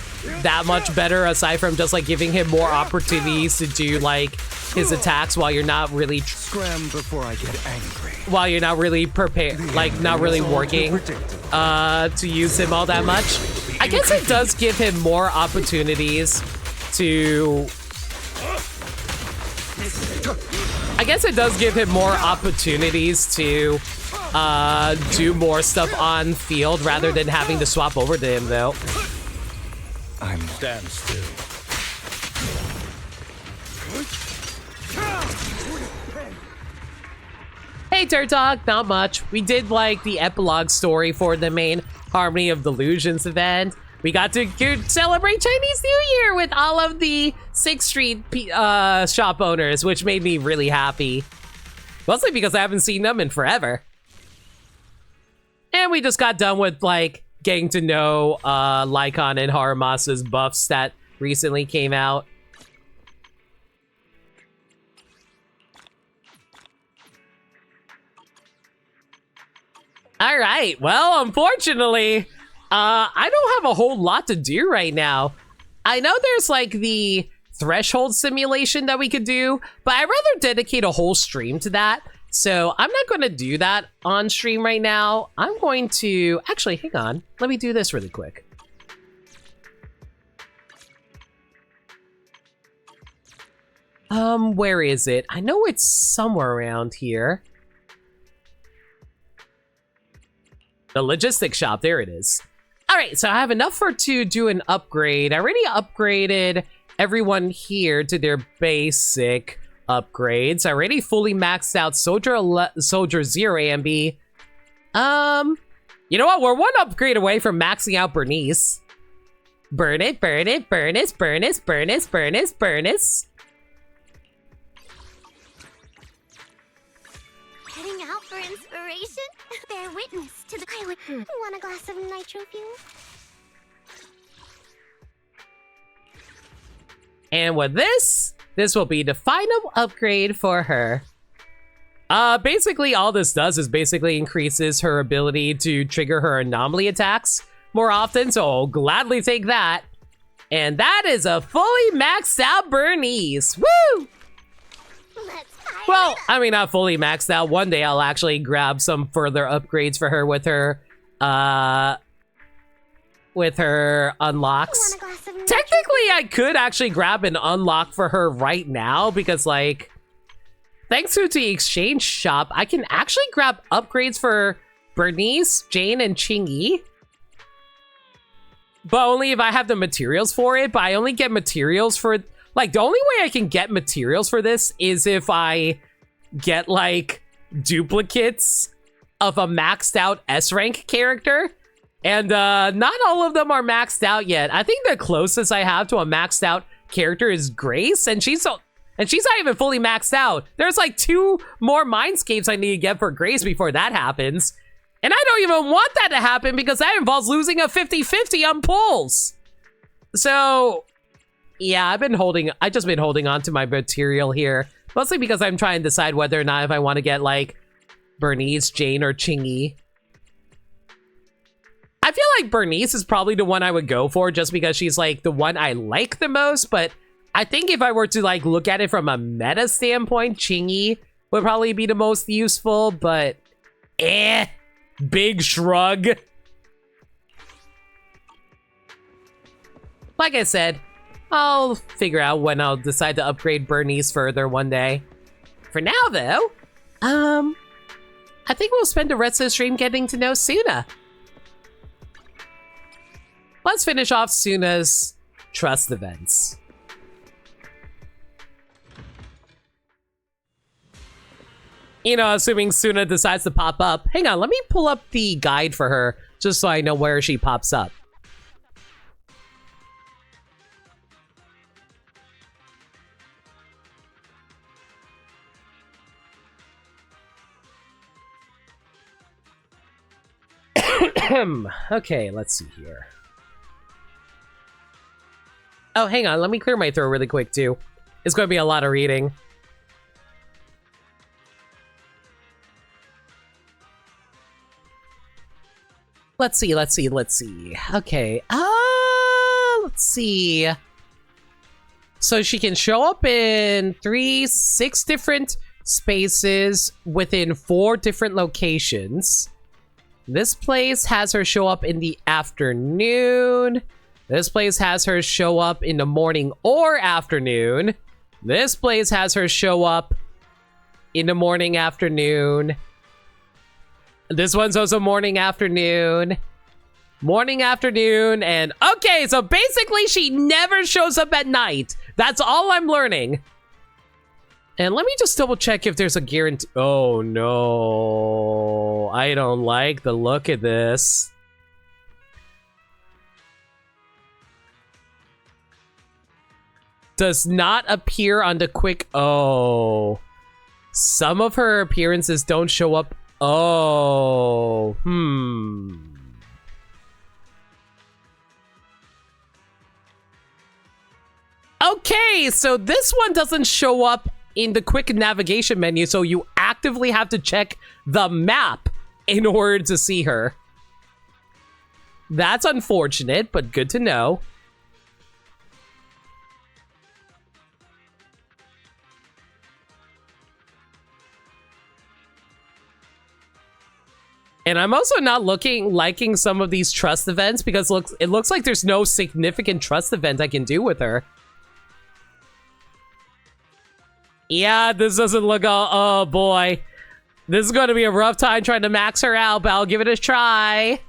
that much better, aside from just like giving him more opportunities to do like his attacks while you're not really scram before I get angry. While you're not really prepared, like not really working to use him all that much. I guess it does give him more opportunities to do more stuff on field rather than having to swap over to him though. Stand still. Hey, Turtok, not much. We did like the epilogue story for the main Harmony of Delusions event. We got to celebrate Chinese New Year with all of the 6th Street shop owners, which made me really happy. Mostly because I haven't seen them in forever. And we just got done with, like, getting to know Lycon and Haramasa's buffs that recently came out. All right, well, unfortunately, I don't have a whole lot to do right now. I know there's like the threshold simulation that we could do, but I'd rather dedicate a whole stream to that. So I'm not going to do that on stream right now. I'm going to, actually, hang on. Let me do this really quick. Where is it? I know it's somewhere around here. The logistics shop, there it is. All right, so I have enough to do an upgrade. I already upgraded everyone here to their basic upgrades. I already fully maxed out Soldier 0 AMB. You know what? We're one upgrade away from maxing out Bernice. Burn it, burn it, burn it, burn it, burn it, burn it, burn it. Heading out for inspiration? Bear witness to the... Want a glass of nitro fuel? And with this will be the final upgrade for her. Basically all this does is basically increases her ability to trigger her anomaly attacks more often, so I'll gladly take that. And that is a fully maxed out Bernice. Woo! Well, I mean, not fully maxed out. One day I'll actually grab some further upgrades for her with her unlocks. Technically, I could actually grab an unlock for her right now because, like, thanks to the exchange shop, I can actually grab upgrades for Bernice, Jane, and Chingy. But only if I have the materials for it, but I only get materials for... Like, the only way I can get materials for this is if I get, like, duplicates of a maxed out S-rank character. And not all of them are maxed out yet. I think the closest I have to a maxed out character is Grace, and she's not even fully maxed out. There's like 2 more Mindscapes I need to get for Grace before that happens. And I don't even want that to happen because that involves losing a 50-50 on pulls. So... yeah, I've just been holding on to my material here. Mostly because I'm trying to decide whether or not if I want to get, like, Bernice, Jane, or Chingy. I feel like Bernice is probably the one I would go for just because she's, like, the one I like the most. But I think if I were to, like, look at it from a meta standpoint, Chingy would probably be the most useful. But, big shrug. Like I said, I'll figure out when I'll decide to upgrade Bernice further one day. For now, though, I think we'll spend the rest of the stream getting to know Suna. Let's finish off Suna's trust events. You know, assuming Suna decides to pop up. Hang on, let me pull up the guide for her, just so I know where she pops up. Okay, let's see here. Oh, hang on. Let me clear my throat really quick, too. It's going to be a lot of reading. Let's see. Okay. Let's see. So she can show up in 6 different spaces within 4 different locations. This place has her show up in the afternoon. This place has her show up in the morning or afternoon. This place has her show up in the morning, afternoon. This one's also morning, afternoon. Morning, afternoon, and... okay, so basically she never shows up at night. That's all I'm learning. And let me just double check if there's a guarantee. Oh no, I don't like the look of this. Does not appear on the quick. Oh, some of her appearances don't show up. Oh, Okay, so this one doesn't show up in the quick navigation menu, so you actively have to check the map in order to see her. That's unfortunate, but good to know. And I'm also not liking some of these trust events because it looks like there's no significant trust event I can do with her. Yeah, this doesn't look all... Oh, boy. This is going to be a rough time trying to max her out, but I'll give it a try.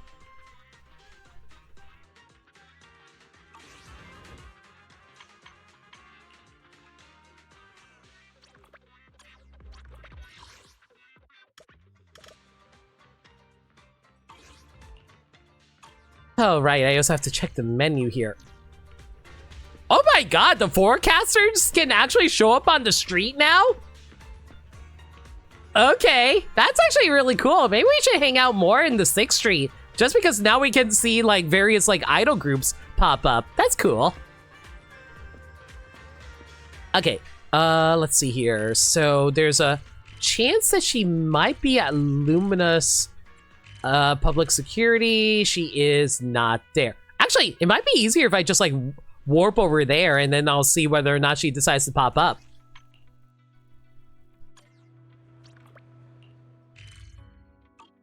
Oh, right. I also have to check the menu here. Oh my god, the forecasters can actually show up on the street now? Okay, that's actually really cool. Maybe we should hang out more in the 6th Street. Just because now we can see, like, various, like, idol groups pop up. That's cool. Okay, let's see here. So, there's a chance that she might be at Luminous Public Security. She is not there. Actually, it might be easier if I just, like, warp over there and then I'll see whether or not she decides to pop up.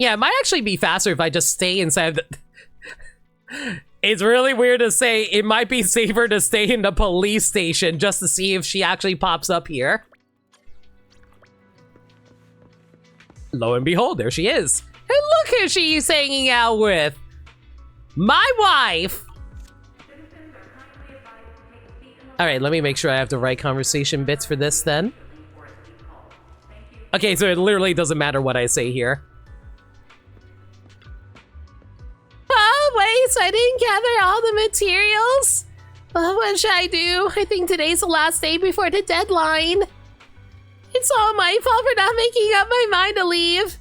Yeah, it might actually be faster if I just stay inside the... It's really weird to say it might be safer to stay in the police station just to see if she actually pops up here. Lo and behold, there she is. And look who she's hanging out with. My wife. All right, let me make sure I have the right conversation bits for this then. Okay, so it literally doesn't matter what I say here. Oh, wait, so I didn't gather all the materials? Oh, what should I do? I think today's the last day before the deadline. It's all my fault for not making up my mind to leave.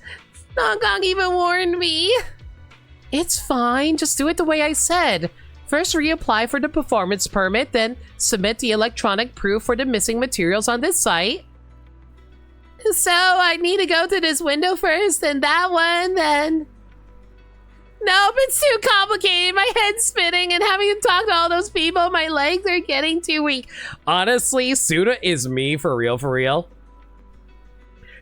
Hong Kong even warned me. It's fine, just do it the way I said. First, reapply for the performance permit, then submit the electronic proof for the missing materials on this site. So, I need to go to this window first, then that one, then... Nope, it's too complicated. My head's spinning, and having to talk to all those people, my legs are getting too weak. Honestly, Suna is me for real, for real.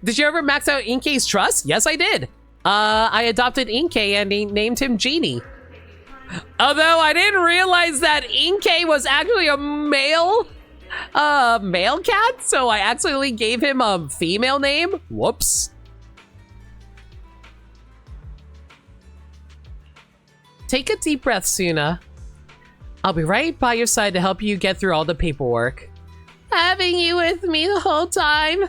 Did you ever max out Inkei's trust? Yes, I did. I adopted Inkei and named him Genie. Although I didn't realize that Inkei was actually a male cat, so I accidentally gave him a female name. Whoops. Take a deep breath, Suna. I'll be right by your side to help you get through all the paperwork. Having you with me the whole time.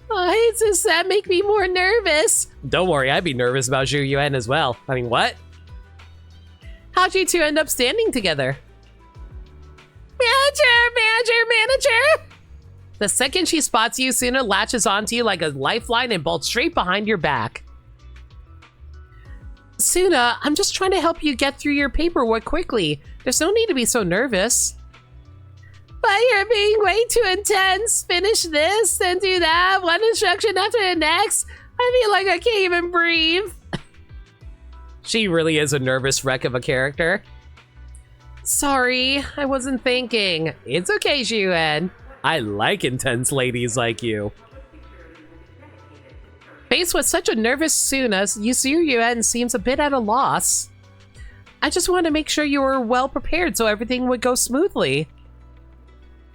Why does that make me more nervous? Don't worry, I'd be nervous about Zhu Yuan as well. I mean, what? How'd you two end up standing together? Manager! The second she spots you, Suna latches onto you like a lifeline and bolts straight behind your back. Suna, I'm just trying to help you get through your paperwork quickly. There's no need to be so nervous. But you're being way too intense. Finish this, then do that. One instruction after the next. I feel like I can't even breathe. She really is a nervous wreck of a character. Sorry, I wasn't thinking. It's okay, Zhuan. I like intense ladies like you. Faced with such a nervous Suna, Zhu Yuan seems a bit at a loss. I just wanted to make sure you were well prepared so everything would go smoothly.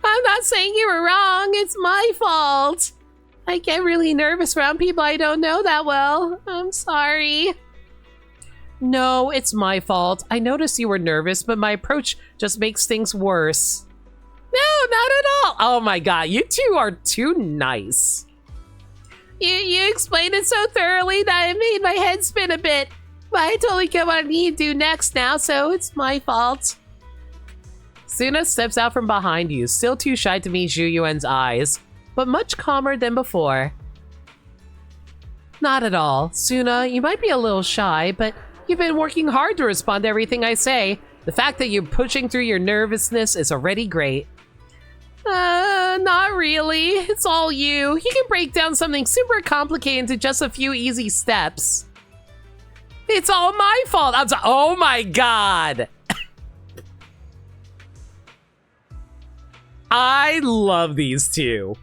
I'm not saying you were wrong, it's my fault. I get really nervous around people I don't know that well. I'm sorry. No, it's my fault. I noticed you were nervous, but my approach just makes things worse. No, not at all. Oh my god, you two are too nice. You explained it so thoroughly that it made my head spin a bit. But I totally get what I need to do next now, so it's my fault. Suna steps out from behind you, still too shy to meet Zhu Yuan's eyes, but much calmer than before. Not at all. Suna, you might be a little shy, but you've been working hard to respond to everything I say. The fact that you're pushing through your nervousness is already great. Not really. It's all you. You can break down something super complicated into just a few easy steps. It's all my fault. Oh my god. I love these two.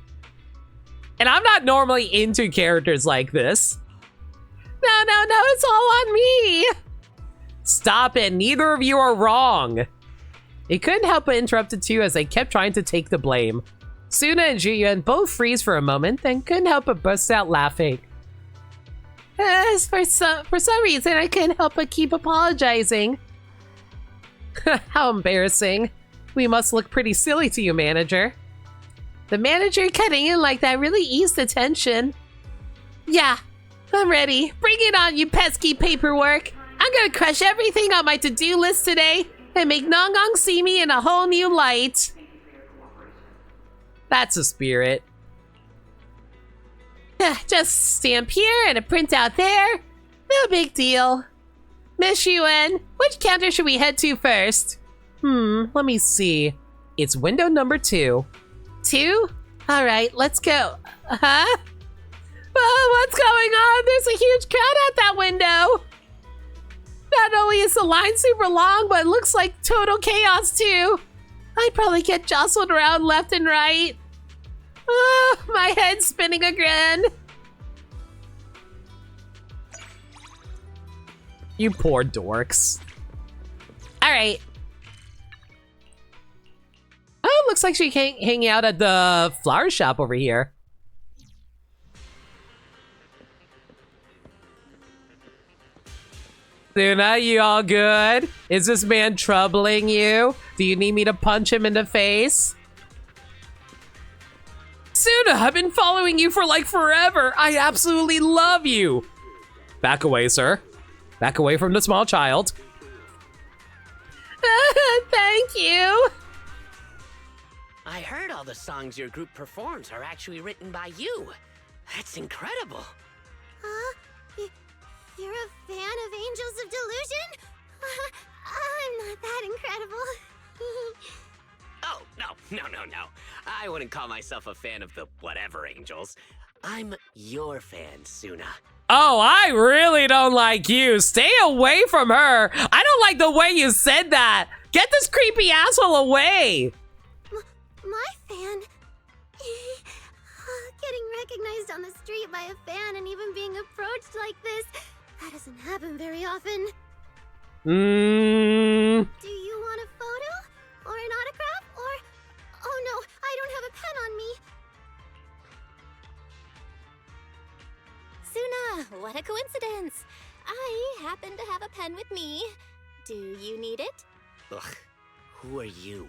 And I'm not normally into characters like this. No, it's all on me. Stop it, neither of you are wrong. It couldn't help but interrupt the two as they kept trying to take the blame. Suna and Zhu Yuan both freeze for a moment, then couldn't help but burst out laughing. For some reason, I couldn't help but keep apologizing. How embarrassing. We must look pretty silly to you, manager. The manager cutting in like that really eased the tension. Yeah, I'm ready. Bring it on, you pesky paperwork. I'm gonna crush everything on my to-do list today and make Nongong see me in a whole new light. That's a spirit. Just stamp here and a printout there. No big deal. Miss Yuan, which counter should we head to first? Let me see. It's window number 2. 2? Alright, let's go. Huh? Oh, what's going on? There's a huge crowd at that window. Not only is the line super long, but it looks like total chaos too. I'd probably get jostled around left and right. Oh, my head's spinning again. You poor dorks. Alright. Oh, looks like she hang out at the flower shop over here. Suna, you all good? Is this man troubling you? Do you need me to punch him in the face? Suna, I've been following you for like forever. I absolutely love you. Back away, sir. Back away from the small child. Thank you. I heard all the songs your group performs are actually written by you. That's incredible. Huh? You're a fan of Angels of Delusion? I'm not that incredible. Oh, no. I wouldn't call myself a fan of the whatever angels. I'm your fan, Suna. Oh, I really don't like you. Stay away from her. I don't like the way you said that. Get this creepy asshole away. My fan? Getting recognized on the street by a fan and even being approached like this, that doesn't happen very often. Do you want a photo? Or an autograph? Or... Oh no, I don't have a pen on me. Suna, what a coincidence. I happen to have a pen with me. Do you need it? Ugh, who are you?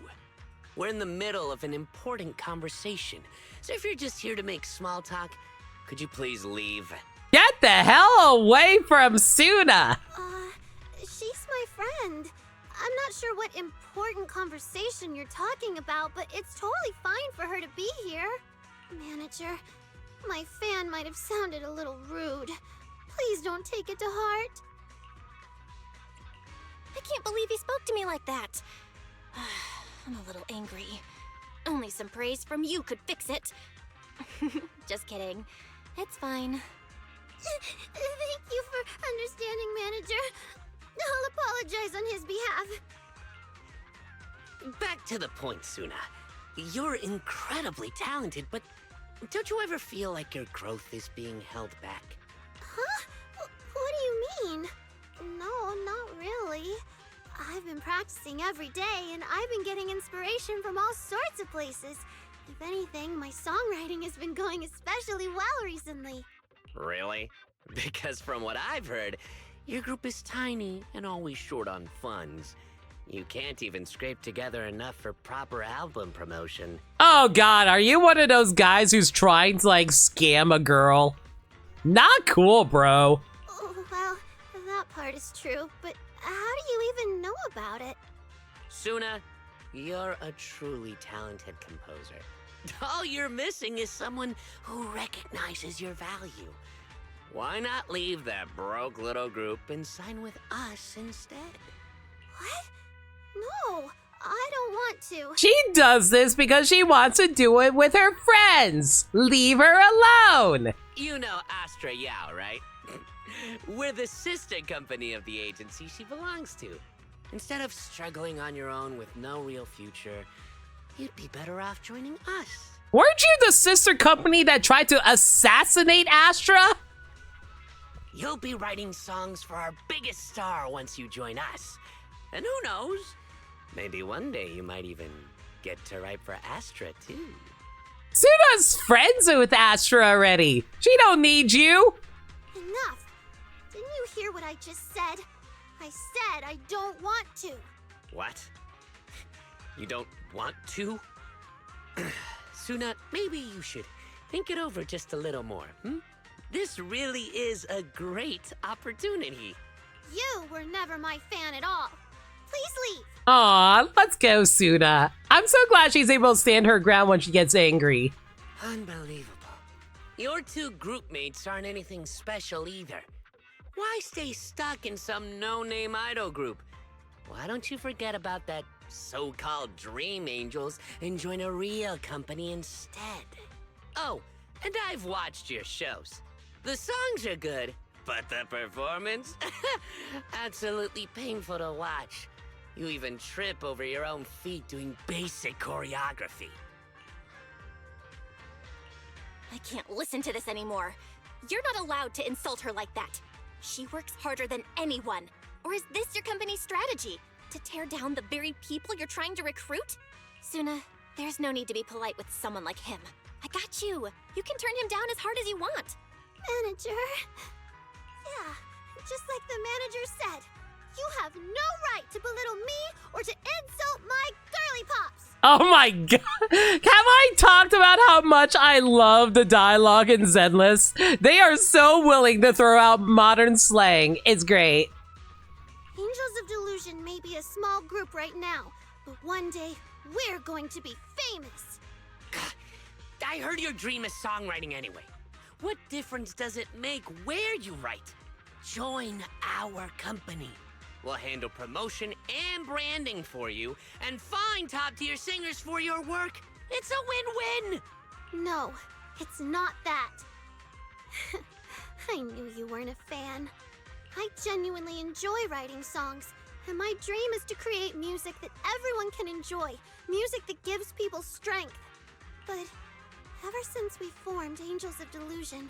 We're in the middle of an important conversation, so if you're just here to make small talk, could you please leave? Get the hell away from Suna. She's my friend. I'm not sure what important conversation you're talking about, but it's totally fine for her to be here. Manager, my fan might have sounded a little rude. Please don't take it to heart. I can't believe he spoke to me like that. I'm a little angry. Only some praise from you could fix it. Just kidding. It's fine. Thank you for understanding, Manager. I'll apologize on his behalf. Back to the point, Suna. You're incredibly talented, but don't you ever feel like your growth is being held back? Huh? What do you mean? No, not really. I've been practicing every day, and I've been getting inspiration from all sorts of places. If anything, my songwriting has been going especially well recently. Really? Because from what I've heard, your group is tiny and always short on funds. You can't even scrape together enough for proper album promotion. Oh god, are you one of those guys who's trying to like scam a girl? Not cool, bro. Oh, well, that part is true, but how do you even know about it? Suna, you're a truly talented composer. All you're missing is someone who recognizes your value. Why not leave that broke little group and sign with us instead? What? No, I don't want to. She does this because she wants to do it with her friends. Leave her alone. You know Astra Yao, right? We're the sister company of the agency she belongs to. Instead of struggling on your own with no real future, you'd be better off joining us. Weren't you the sister company that tried to assassinate Astra? You'll be writing songs for our biggest star once you join us. And who knows? Maybe one day you might even get to write for Astra too. Suna's friends with Astra already. She don't need you. Enough. Didn't you hear what I just said? I said I don't want to. What? You don't want to? Suna, maybe you should think it over just a little more, This really is a great opportunity. You were never my fan at all. Please leave. Aw, let's go, Suna. I'm so glad she's able to stand her ground when she gets angry. Unbelievable. Your two group mates aren't anything special either. Why stay stuck in some no-name idol group? Why don't you forget about that so-called Dream Angels and join a real company instead? Oh, and I've watched your shows. The songs are good, but the performance? Absolutely painful to watch. You even trip over your own feet doing basic choreography. I can't listen to this anymore. You're not allowed to insult her like that. She works harder than anyone. Or is this your company's strategy? To tear down the very people you're trying to recruit? Suna, there's no need to be polite with someone like him. I got you. You can turn him down as hard as you want. Manager? Yeah, just like the manager said. You have no right to belittle me or to insult my girly pops. Oh my god. Have I talked about how much I love the dialogue in Zenless? They are so willing to throw out modern slang. It's great. Angels of Delusion may be a small group right now, but one day we're going to be famous. I heard your dream is songwriting anyway. What difference does it make where you write? Join our company. We'll handle promotion and branding for you and find top-tier singers for your work. It's a win-win. No, it's not that. I knew you weren't a fan. I genuinely enjoy writing songs, and my dream is to create music that everyone can enjoy, music that gives people strength. But ever since we formed Angels of Delusion,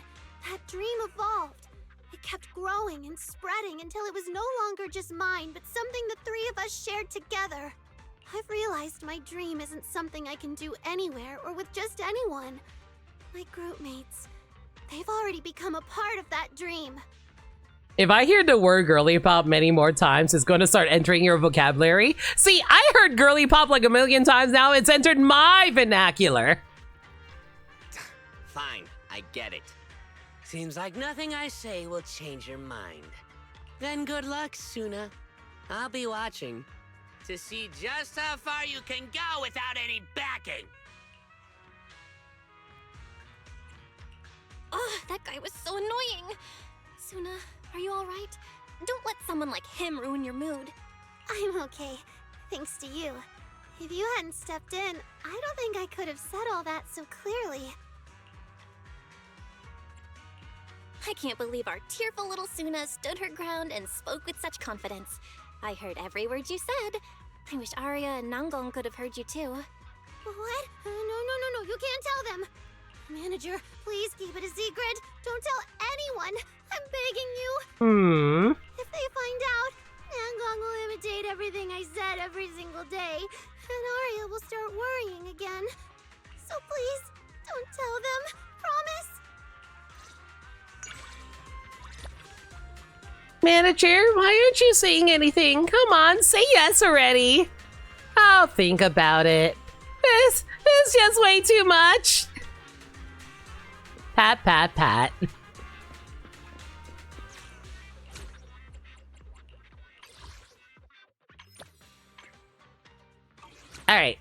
that dream evolved. It kept growing and spreading until it was no longer just mine, but something the three of us shared together. I've realized my dream isn't something I can do anywhere or with just anyone. My group mates, they've already become a part of that dream. If I hear the word girly pop many more times, it's going to start entering your vocabulary. See, I heard girly pop like a million times now. It's entered my vernacular. Fine, I get it. Seems like nothing I say will change your mind. Then good luck, Suna. I'll be watching to see just how far you can go without any backing. Ugh, that guy was so annoying. Suna, are you all right? Don't let someone like him ruin your mood. I'm okay, thanks to you. If you hadn't stepped in, I don't think I could have said all that so clearly. I can't believe our tearful little Suna stood her ground and spoke with such confidence. I heard every word you said. I wish Arya and Nangon could have heard you too. What? No, you can't tell them. Manager, please keep it a secret. Don't tell anyone. I'm begging you. If they find out, Nangon will imitate everything I said every single day, and Arya will start worrying again. So please, don't tell them. Promise? Manager, why aren't you saying anything? Come on, say yes already. I'll think about it. This is just way too much. Pat, pat, pat. Alright.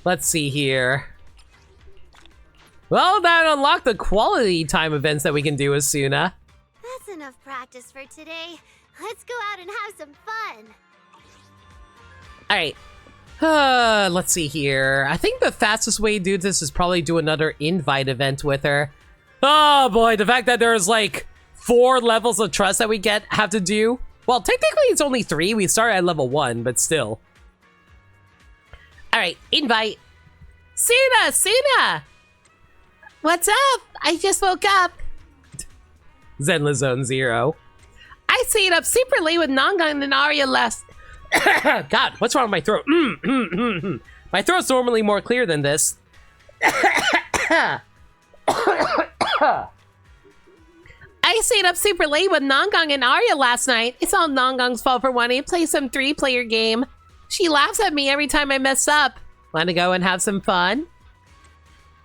Let's see here. Well, that unlocked the quality time events that we can do with Suna. That's enough practice for today. Let's go out and have some fun. Alright. Let's see here. I think the fastest way to do this is probably do another invite event with her. Oh boy, the fact that there's like 4 levels of trust that we have to do. Well, technically it's only 3. We started at level 1, but still. Alright, invite. Suna! What's up? I just woke up. Zenless Zone 0. I stayed up super late with Nangang and Arya last... God, what's wrong with my throat? My throat's normally more clear than this. I stayed up super late with Nangang and Arya last night. It's all Nangang's fault for wanting to play some 3-player game. She laughs at me every time I mess up. Want to go and have some fun?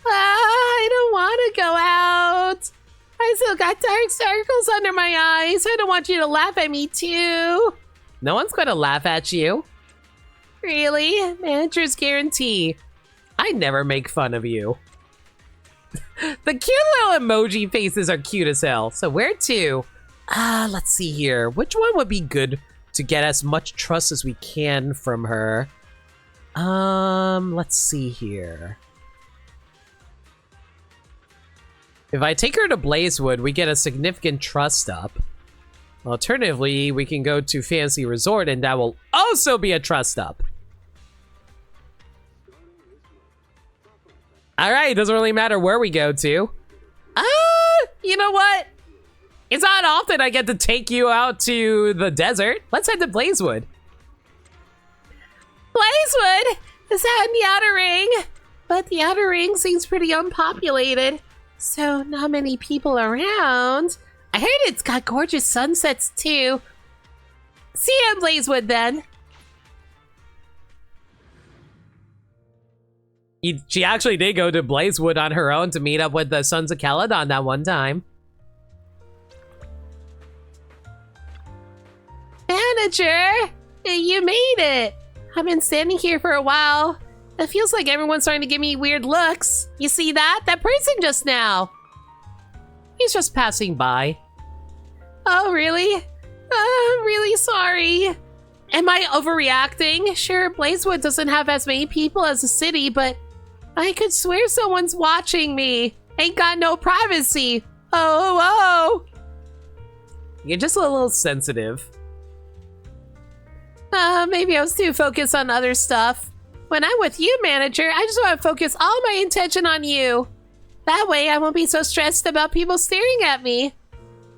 I don't want to go out. I still got dark circles under my eyes. I don't want you to laugh at me too. No one's going to laugh at you. Really? Manager's guarantee. I never make fun of you. The cute little emoji faces are cute as hell. So where to? Let's see here. Which one would be good to get as much trust as we can from her? Let's see here. If I take her to Blazewood, we get a significant trust up. Alternatively, we can go to Fantasy Resort, and that will also be a trust up. Alright, doesn't really matter where we go to. You know what? It's not often I get to take you out to the desert. Let's head to Blazewood. Blazewood? Is that in the Outer Ring? But the Outer Ring seems pretty unpopulated. So, not many people around. I heard it's got gorgeous sunsets, too. See you in Blazewood, then. She actually did go to Blazewood on her own to meet up with the Sons of Caledon that one time. Manager! You made it! I've been standing here for a while. It feels like everyone's starting to give me weird looks. You see that? That person just now. He's just passing by. Oh, really? I'm really sorry. Am I overreacting? Sure, Blazewood doesn't have as many people as the city, but I could swear someone's watching me. Ain't got no privacy. Oh. You're just a little sensitive. Maybe I was too focused on other stuff. When I'm with you, manager, I just want to focus all my attention on you. That way, I won't be so stressed about people staring at me.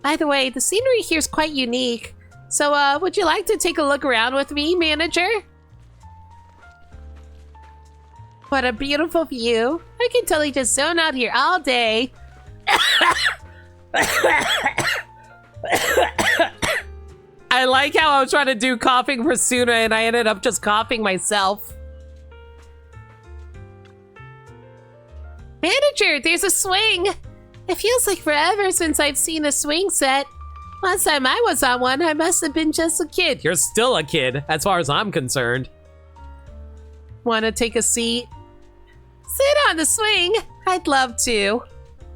By the way, the scenery here is quite unique. So, would you like to take a look around with me, manager? What a beautiful view. I can totally just zone out here all day. I like how I was trying to do coughing for Suna and I ended up just coughing myself. Manager, there's a swing! It feels like forever since I've seen a swing set. Last time I was on one, I must have been just a kid. You're still a kid, as far as I'm concerned. Wanna take a seat? Sit on the swing! I'd love to.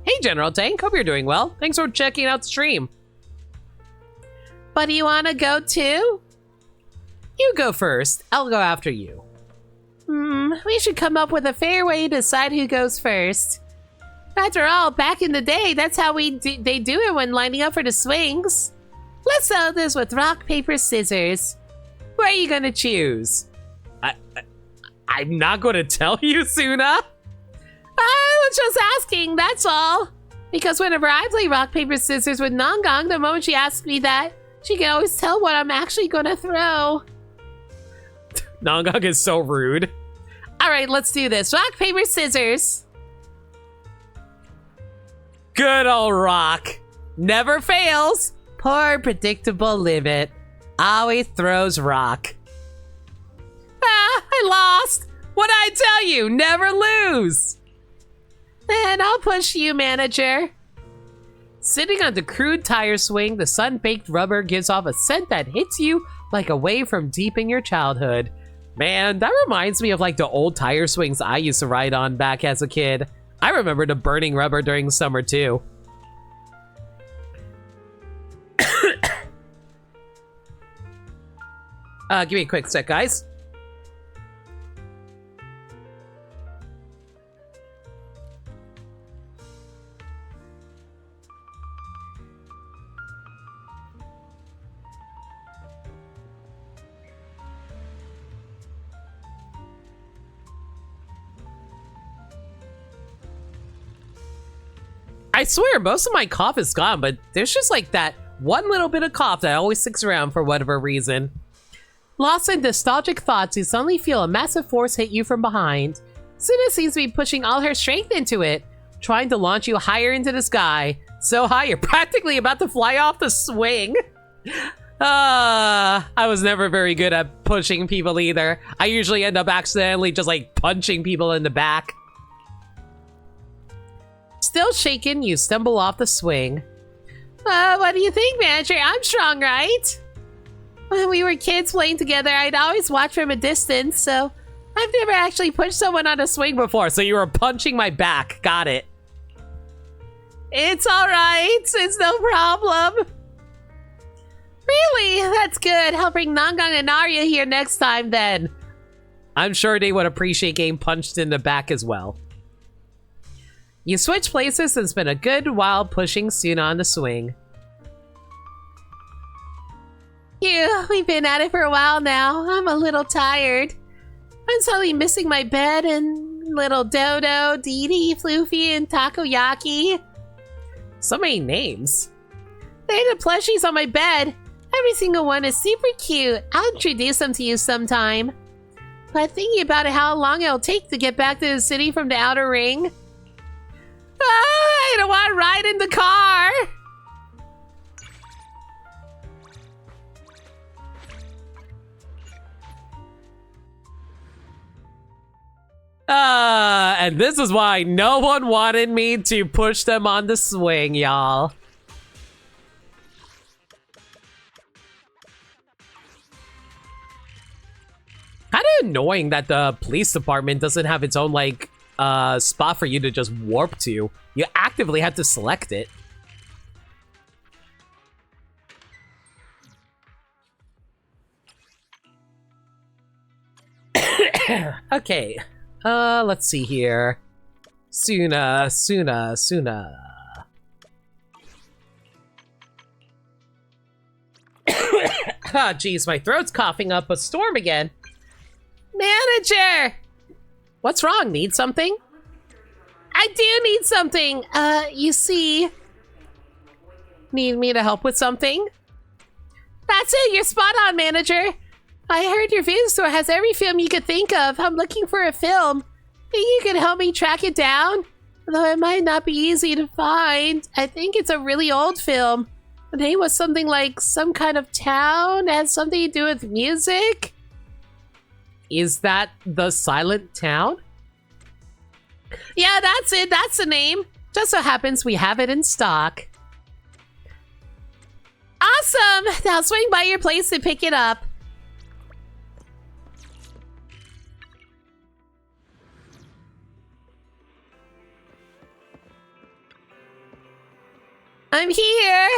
Hey, General Tank, hope you're doing well. Thanks for checking out the stream. But do you wanna go too? You go first. I'll go after you. We should come up with a fair way to decide who goes first. After all, back in the day, that's how they do it when lining up for the swings. Let's settle this with rock, paper, scissors. Who are you gonna choose? I'm not gonna tell you, Suna. I was just asking, that's all. Because whenever I play rock, paper, scissors with Nangang, the moment she asks me that, she can always tell what I'm actually gonna throw. Nangang is so rude. Alright, let's do this. Rock, paper, scissors. Good old rock. Never fails. Poor predictable Limit. Always throws rock. Ah, I lost! What'd I tell you? Never lose! And I'll push you, manager. Sitting on the crude tire swing, the sun-baked rubber gives off a scent that hits you like a wave from deep in your childhood. Man, that reminds me of like the old tire swings I used to ride on back as a kid. I remember the burning rubber during summer too. Give me a quick sec, guys. I swear, most of my cough is gone, but there's just like that one little bit of cough that always sticks around for whatever reason. Lost in nostalgic thoughts, you suddenly feel a massive force hit you from behind. Suna seems to be pushing all her strength into it, trying to launch you higher into the sky. So high, you're practically about to fly off the swing. I was never very good at pushing people either. I usually end up accidentally just like punching people in the back. Still shaken, you stumble off the swing. What do you think, manager? I'm strong, right? When we were kids playing together, I'd always watch from a distance, so I've never actually pushed someone on a swing before. So you were punching my back. Got it. It's alright. It's no problem. Really? That's good. I'll bring Nangang and Arya here next time then. I'm sure they would appreciate getting punched in the back as well. You switch places and spend a good while pushing Suna on the swing. We've been at it for a while now. I'm a little tired. I'm suddenly missing my bed and little Dodo, Dee Dee, Floofy, and Takoyaki. So many names. They're the plushies on my bed. Every single one is super cute. I'll introduce them to you sometime. But thinking about how long it'll take to get back to the city from the outer ring. I don't want to ride in the car. And this is why no one wanted me to push them on the swing, y'all. Kind of annoying that the police department doesn't have its own, like, spot for you to just warp to. You actively have to select it. Okay. Let's see here. Suna. Ah, geez, my throat's coughing up a storm again. Manager! What's wrong? Need something? I do need something. You see... Need me to help with something? That's it, you're spot on, manager. I heard your video store has every film you could think of. I'm looking for a film. Think you can help me track it down? Though it might not be easy to find. I think it's a really old film. The name was something like some kind of town. It has something to do with music. Is that the Silent Town? Yeah, that's it. That's the name. Just so happens we have it in stock. Awesome! Now swing by your place to pick it up. I'm here!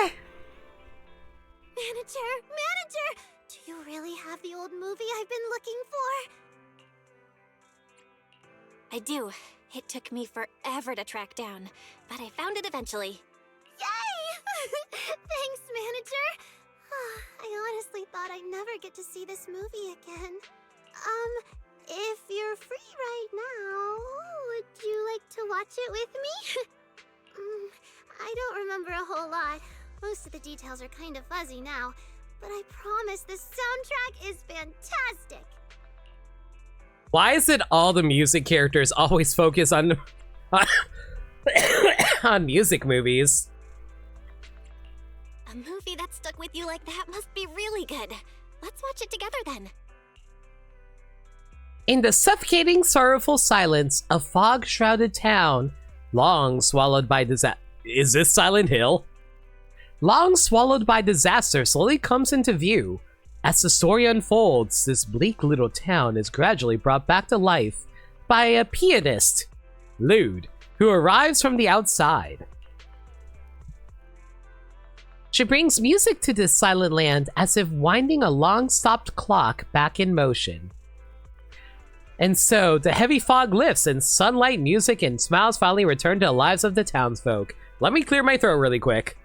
Manager! Do you really have the old movie I've been looking for? I do. It took me forever to track down, but I found it eventually. Yay! Thanks, manager. I honestly thought I'd never get to see this movie again. If you're free right now, would you like to watch it with me? I don't remember a whole lot. Most of the details are kind of fuzzy now, but I promise the soundtrack is fantastic. Why is it all the music characters always focus on on music movies? A movie that stuck with you like that must be really good. Let's watch it together then. In the suffocating, sorrowful silence of fog-shrouded town, long swallowed by disaster. Is this Silent Hill? Long swallowed by disaster slowly comes into view. As the story unfolds, this bleak little town is gradually brought back to life by a pianist, Lude, who arrives from the outside. She brings music to this silent land as if winding a long-stopped clock back in motion. And so, the heavy fog lifts and sunlight, music, and smiles finally return to the lives of the townsfolk. Let me clear my throat really quick.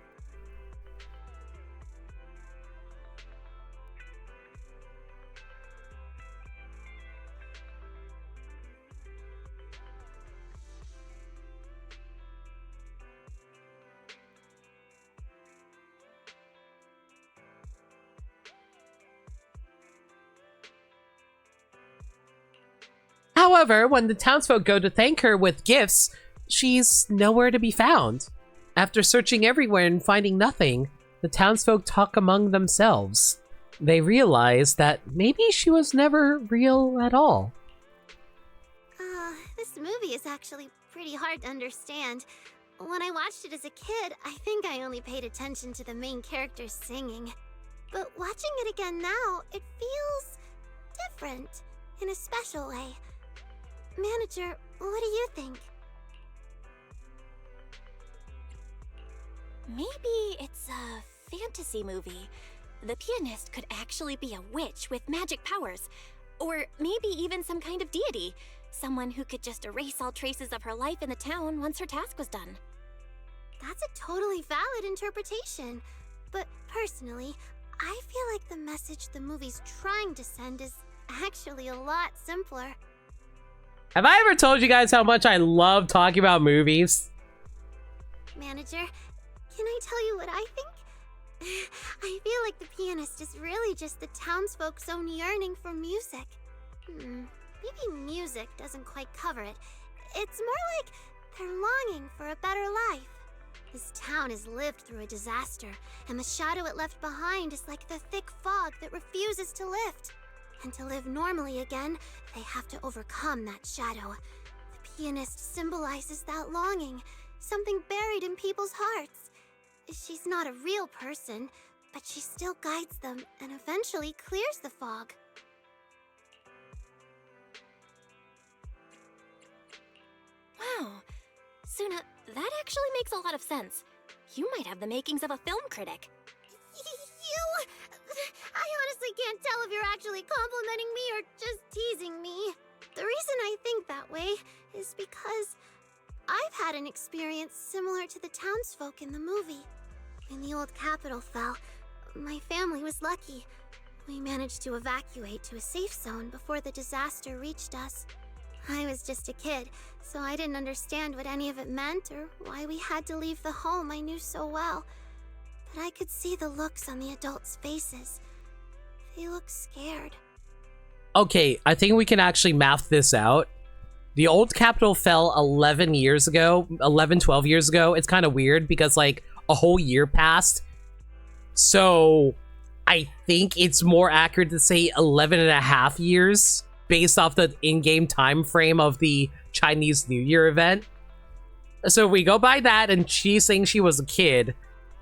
However, when the townsfolk go to thank her with gifts, she's nowhere to be found. After searching everywhere and finding nothing, the townsfolk talk among themselves. They realize that maybe she was never real at all. This movie is actually pretty hard to understand. When I watched it as a kid, I think I only paid attention to the main character singing. But watching it again now, it feels different in a special way. Manager, what do you think? Maybe it's a fantasy movie. The pianist could actually be a witch with magic powers. Or maybe even some kind of deity. Someone who could just erase all traces of her life in the town once her task was done. That's a totally valid interpretation. But personally, I feel like the message the movie's trying to send is actually a lot simpler. Have I ever told you guys how much I love talking about movies? Manager, can I tell you what I think? I feel like the pianist is really just the townsfolk's own yearning for music. Maybe music doesn't quite cover it. It's more like they're longing for a better life. This town has lived through a disaster, and the shadow it left behind is like the thick fog that refuses to lift. And to live normally again, they have to overcome that shadow. The pianist symbolizes that longing, something buried in people's hearts. She's not a real person, but she still guides them and eventually clears the fog. Wow. Suna, that actually makes a lot of sense. You might have the makings of a film critic. You... I honestly can't tell if you're actually complimenting me or just teasing me. The reason I think that way is because I've had an experience similar to the townsfolk in the movie. When the old capital fell, my family was lucky. We managed to evacuate to a safe zone before the disaster reached us. I was just a kid, so I didn't understand what any of it meant or why we had to leave the home I knew so well. But I could see the looks on the adults' faces. They looked scared. Okay, I think we can actually math this out. The old capital fell 11 years ago, 12 years ago. It's kind of weird because like a whole year passed. So I think it's more accurate to say 11 and a half years based off the in-game time frame of the Chinese New Year event. So if we go by that and she's saying she was a kid,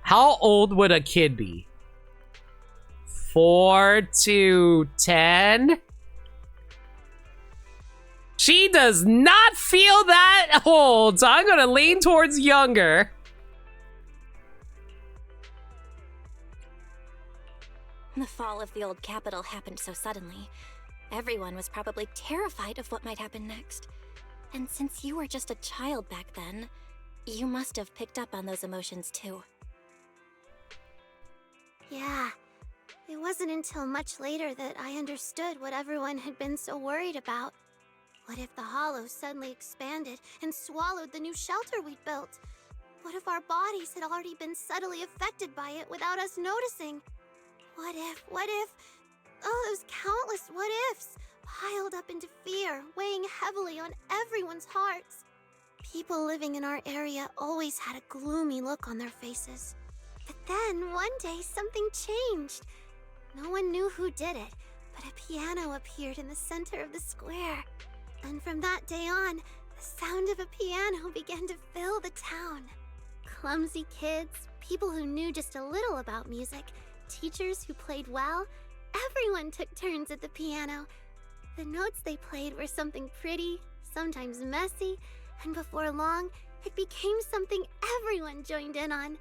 how old would a kid be? 4 to 10? She does not feel that old, so I'm gonna lean towards younger. The fall of the old capital happened so suddenly. Everyone was probably terrified of what might happen next. And since you were just a child back then, you must have picked up on those emotions too. Yeah. It wasn't until much later that I understood what everyone had been so worried about. What if the hollow suddenly expanded and swallowed the new shelter we'd built? What if our bodies had already been subtly affected by it without us noticing? What if... Oh, those countless what-ifs piled up into fear, weighing heavily on everyone's hearts. People living in our area always had a gloomy look on their faces. But then, one day, something changed. No one knew who did it, but a piano appeared in the center of the square. And from that day on, the sound of a piano began to fill the town. Clumsy kids, people who knew just a little about music, teachers who played well, everyone took turns at the piano. The notes they played were something pretty, sometimes messy, and before long, it became something everyone joined in on.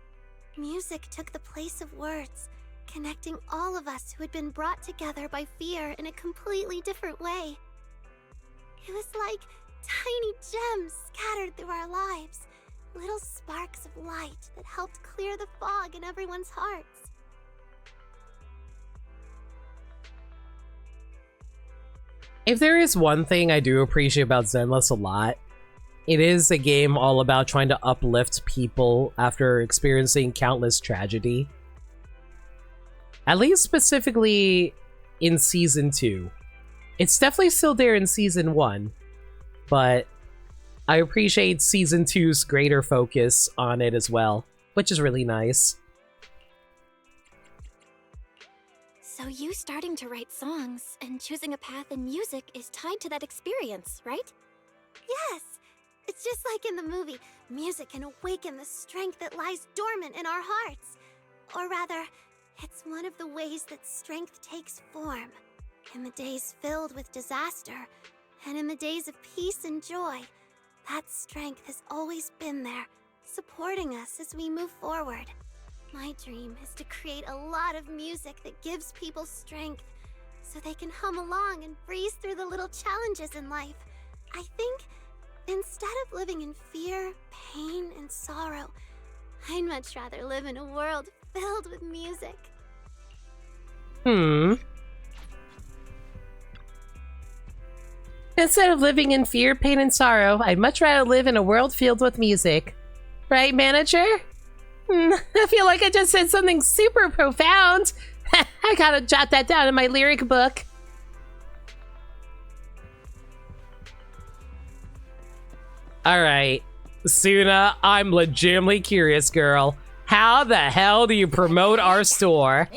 Music took the place of words, connecting all of us who had been brought together by fear in a completely different way. It was like tiny gems scattered through our lives, little sparks of light that helped clear the fog in everyone's hearts. If there is one thing I do appreciate about Zenless a lot, it is a game all about trying to uplift people after experiencing countless tragedy. At least specifically in Season 2. It's definitely still there in Season 1, but I appreciate Season 2's greater focus on it as well, which is really nice. So you starting to write songs and choosing a path in music is tied to that experience, right? Yes! It's just like in the movie, music can awaken the strength that lies dormant in our hearts. Or rather, it's one of the ways that strength takes form. In the days filled with disaster, and in the days of peace and joy, that strength has always been there, supporting us as we move forward. My dream is to create a lot of music that gives people strength, so they can hum along and breeze through the little challenges in life. I think, instead of living in fear, pain, and sorrow, I'd much rather live in a world filled with music. Instead of living in fear, pain, and sorrow, I'd much rather live in a world filled with music. Right, manager? I feel like I just said something super profound. I gotta jot that down in my lyric book. Alright, Suna, I'm legitimately curious, girl. How the hell do you promote our store?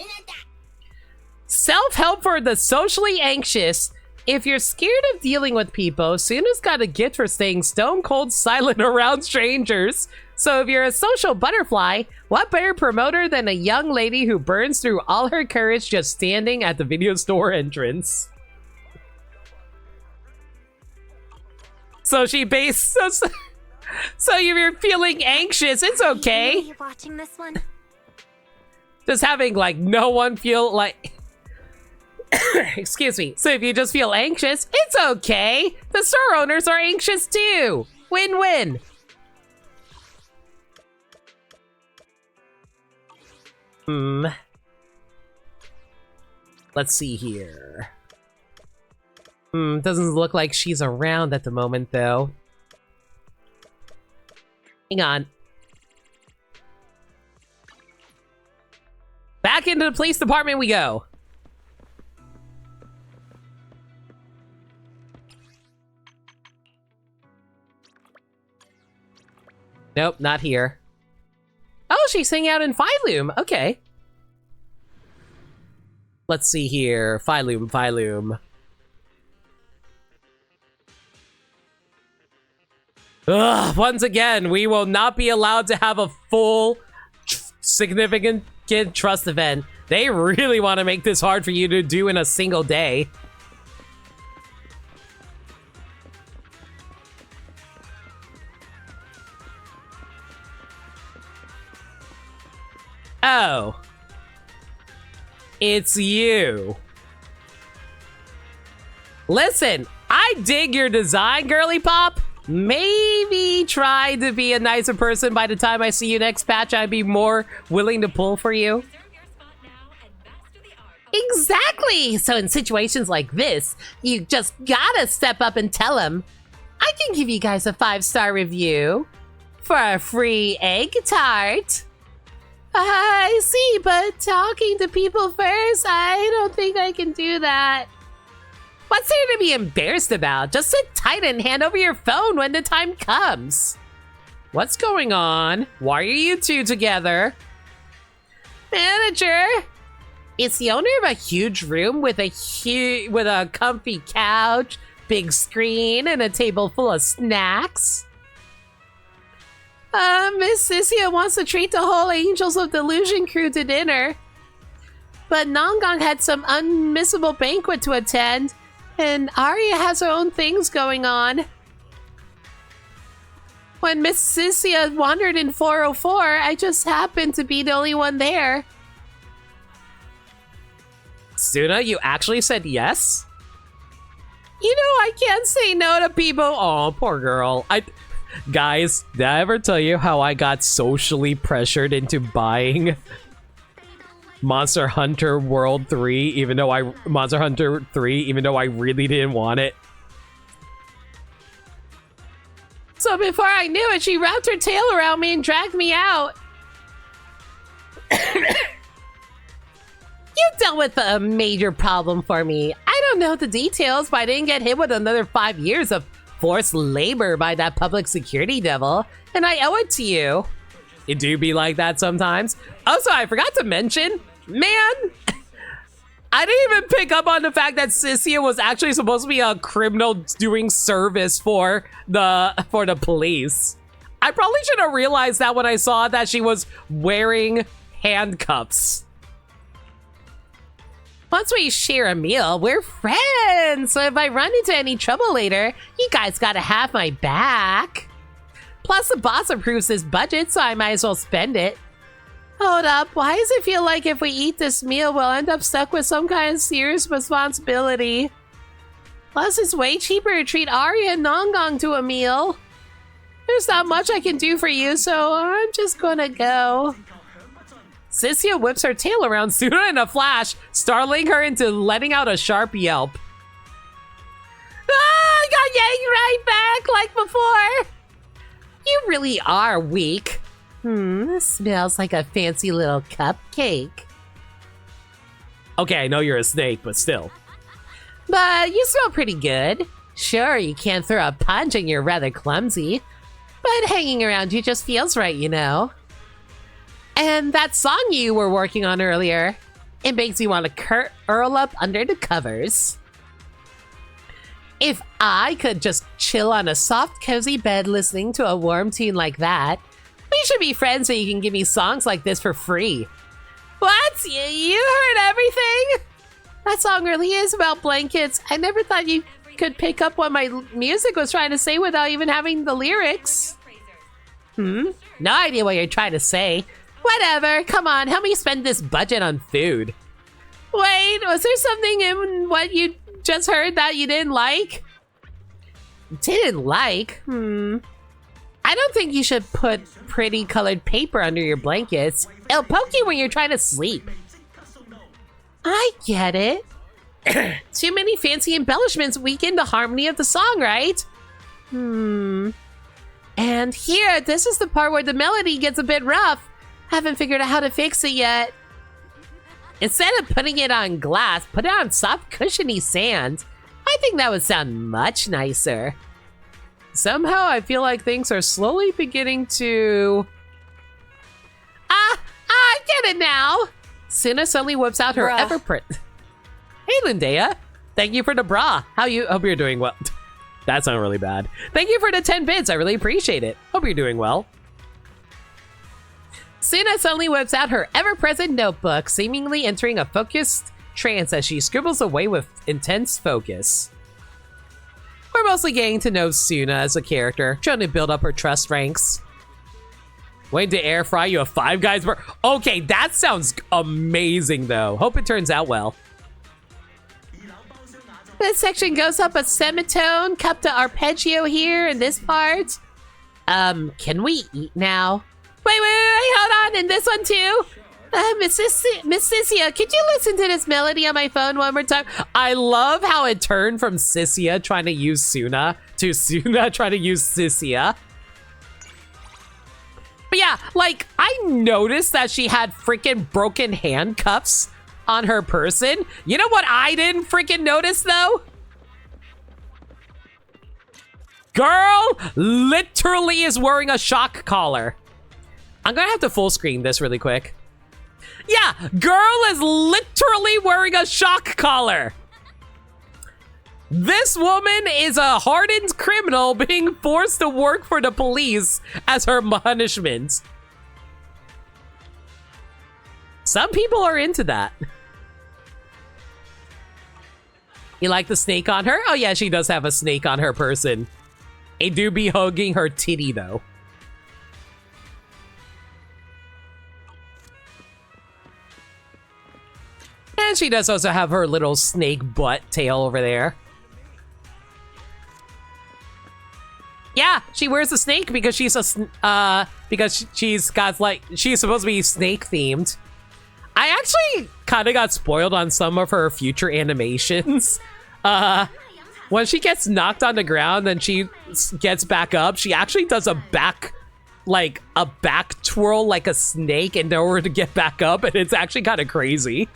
Self-help for the socially anxious. If you're scared of dealing with people, Suna's got a gift for staying stone cold silent around strangers. So if you're a social butterfly, what better promoter than a young lady who burns through all her courage just standing at the video store entrance? So she based... So if you're feeling anxious, it's okay. Are you watching this one? Just having, like, no one feel like... Excuse me. So if you just feel anxious, it's okay. The store owners are anxious too. Win-win. Let's see here. Doesn't look like she's around at the moment, though. Hang on. Back into the police department we go. Nope, not here. Oh, she's hanging out in Phylum. Okay. Let's see here. Phylum. Ugh, once again, we will not be allowed to have a full significant kid trust event. They really want to make this hard for you to do in a single day. Oh. It's you. Listen, I dig your design, girly pop. Maybe try to be a nicer person by the time I see you next patch. I'd be more willing to pull for you. Exactly! So in situations like this, you just gotta step up and tell them, I can give you guys a 5-star review for a free egg tart. I see, but talking to people first, I don't think I can do that. What's there to be embarrassed about? Just sit tight and hand over your phone when the time comes. What's going on? Why are you two together? Manager! It's the owner of a huge room with a comfy couch, big screen, and a table full of snacks. Miss Sissia wants to treat the whole Angels of Delusion crew to dinner. But Nongong had some unmissable banquet to attend, and Arya has her own things going on. When Miss Sissia wandered in 404, I just happened to be the only one there. Suna, you actually said yes? You know, I can't say no to people. Oh, poor girl. Guys, did I ever tell you how I got socially pressured into buying Monster Hunter World 3, even though I really didn't want it? So before I knew it, she wrapped her tail around me and dragged me out. You dealt with a major problem for me. I don't know the details, but I didn't get hit with another 5 years of forced labor by that public security devil, and I owe it to you. It do be like that sometimes. Also, I forgot to mention, man, I didn't even pick up on the fact that Sissia was actually supposed to be a criminal doing service for the police. I probably should have realized that when I saw that she was wearing handcuffs. Once we share a meal, we're friends. So if I run into any trouble later, you guys gotta have my back. Plus, the boss approves this budget, so I might as well spend it. Hold up, why does it feel like if we eat this meal, we'll end up stuck with some kind of serious responsibility? Plus, it's way cheaper to treat Arya and Nongong to a meal. There's not much I can do for you, so I'm just gonna go. Sissia whips her tail around Suna in a flash, startling her into letting out a sharp yelp. Ah, I got yanked right back like before. You really are weak. This smells like a fancy little cupcake. Okay, I know you're a snake, but still. But you smell pretty good. Sure, you can't throw a punch and you're rather clumsy, but hanging around you just feels right, you know. And that song you were working on earlier, it makes you want to curl up under the covers. If I could just chill on a soft, cozy bed listening to a warm tune like that, we should be friends so you can give me songs like this for free. What? You heard everything? That song really is about blankets. I never thought you could pick up what my music was trying to say without even having the lyrics. No idea what you're trying to say. Whatever, come on, help me spend this budget on food. Wait, was there something in what you just heard that you didn't like? Didn't like? I don't think you should put pretty colored paper under your blankets. It'll poke you when you're trying to sleep. I get it. Too many fancy embellishments weaken the harmony of the song, right? And here, this is the part where the melody gets a bit rough. Haven't figured out how to fix it yet. Instead of putting it on glass, put it on soft, cushiony sand. I think that would sound much nicer. Somehow, I feel like things are slowly beginning to... I get it now! Suna suddenly whips out her Everprint. Hey, Lindea. Thank you for the bra. Hope you're doing well. That sounded really bad. Thank you for the 10 bits. I really appreciate it. Hope you're doing well. Suna suddenly whips out her ever-present notebook, seemingly entering a focused trance as she scribbles away with intense focus. We're mostly getting to know Suna as a character, trying to build up her trust ranks. Waiting to air fry you a Five Guys burger. Okay, that sounds amazing though. Hope it turns out well. This section goes up a semitone, cup to arpeggio here in this part. Can we eat now? Wait, hold on, and this one too? Miss Sissia, could you listen to this melody on my phone one more time? I love how it turned from Sissia trying to use Suna to Suna trying to use Sissia. But yeah, like, I noticed that she had freaking broken handcuffs on her person. You know what I didn't freaking notice though? Girl literally is wearing a shock collar. I'm gonna have to full screen this really quick. Yeah, girl is literally wearing a shock collar. This woman is a hardened criminal being forced to work for the police as her punishment. Some people are into that. You like the snake on her? Oh yeah, she does have a snake on her person. It do be hugging her titty though. And she does also have her little snake butt tail over there. Yeah, she wears a snake because she's because she's got like, she's supposed to be snake themed. I actually kind of got spoiled on some of her future animations. When she gets knocked on the ground and she gets back up, she actually does a back twirl like a snake in order to get back up, and it's actually kind of crazy.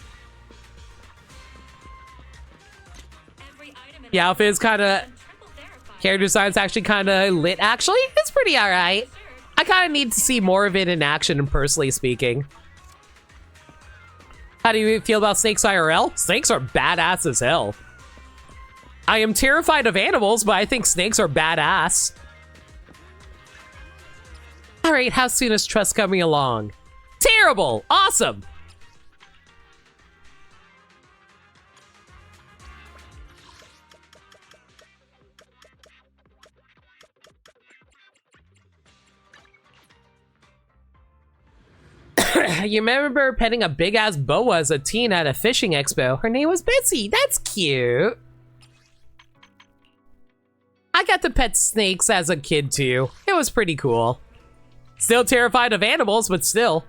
The outfit is kind of, character design's actually kind of lit. Actually, it's pretty all right. I kind of need to see more of it in action, personally speaking. How do you feel about snakes IRL? Snakes are badass as hell. I am terrified of animals, but I think snakes are badass. All right, how soon is Trust coming along? Terrible! Awesome! You remember petting a big-ass boa as a teen at a fishing expo. Her name was Betsy. That's cute. I got to pet snakes as a kid, too. It was pretty cool. Still terrified of animals, but still.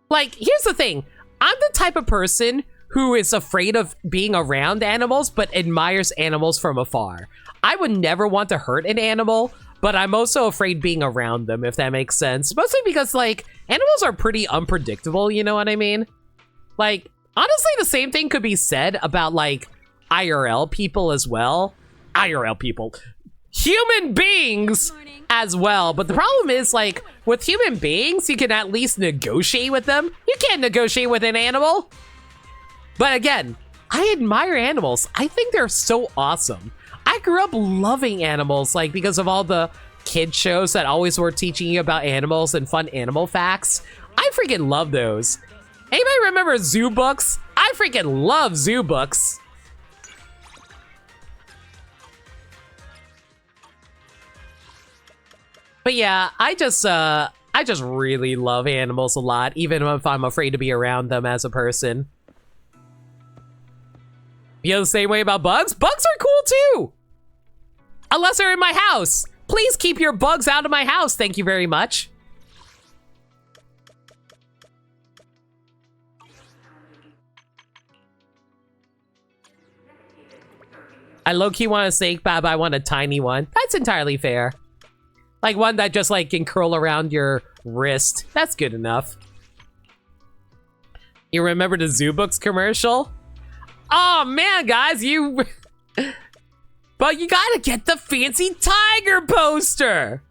Like, here's the thing. I'm the type of person who is afraid of being around animals, but admires animals from afar. I would never want to hurt an animal, but I'm also afraid being around them, if that makes sense. Mostly because, like, animals are pretty unpredictable, you know what I mean? Like, honestly, the same thing could be said about, like, IRL people as well. IRL people. Human beings as well. But the problem is, like, with human beings, you can at least negotiate with them. You can't negotiate with an animal. But again, I admire animals. I think they're so awesome. I grew up loving animals, like, because of all the kid shows that always were teaching you about animals and fun animal facts. I freaking love those. Anybody remember zoo books? I freaking love zoo books. But yeah, I just really love animals a lot, even if I'm afraid to be around them as a person. You feel the same way about bugs? Bugs are cool too! Unless they're in my house. Please keep your bugs out of my house, thank you very much. I low-key want a snake, but I want a tiny one. That's entirely fair. Like one that just like can curl around your wrist. That's good enough. You remember the Zoo Books commercial? Oh man, guys, you... But you gotta get the fancy tiger poster!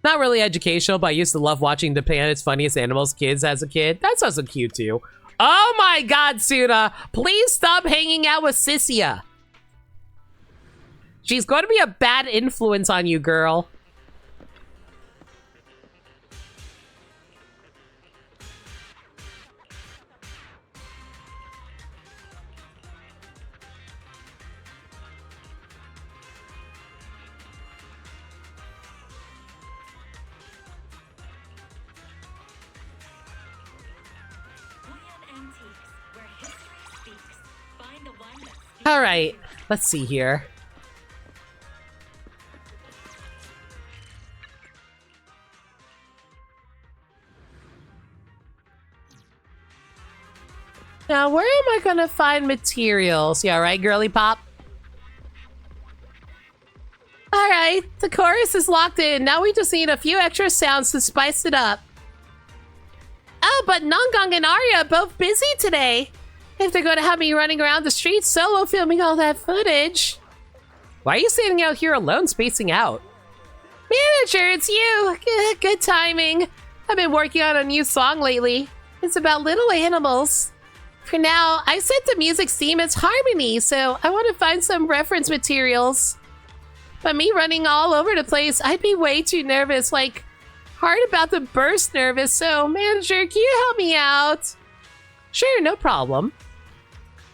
Not really educational, but I used to love watching the Planet's Funniest Animals Kids as a kid. That's also cute too. Oh my god, Suna! Please stop hanging out with Sissia! She's going to be a bad influence on you, girl. All right, let's see here. Now, where am I gonna find materials? Yeah, right, girly pop? Alright, the chorus is locked in. Now we just need a few extra sounds to spice it up. Oh, but Nongong and Arya are both busy today. If they're gonna have me running around the streets solo filming all that footage. Why are you standing out here alone, spacing out? Manager, it's you! Good timing. I've been working on a new song lately. It's about little animals. For now, I set the music's theme as harmony, so I want to find some reference materials. But me running all over the place, I'd be way too nervous, like, hard about to burst nervous, so manager, can you help me out? Sure, no problem.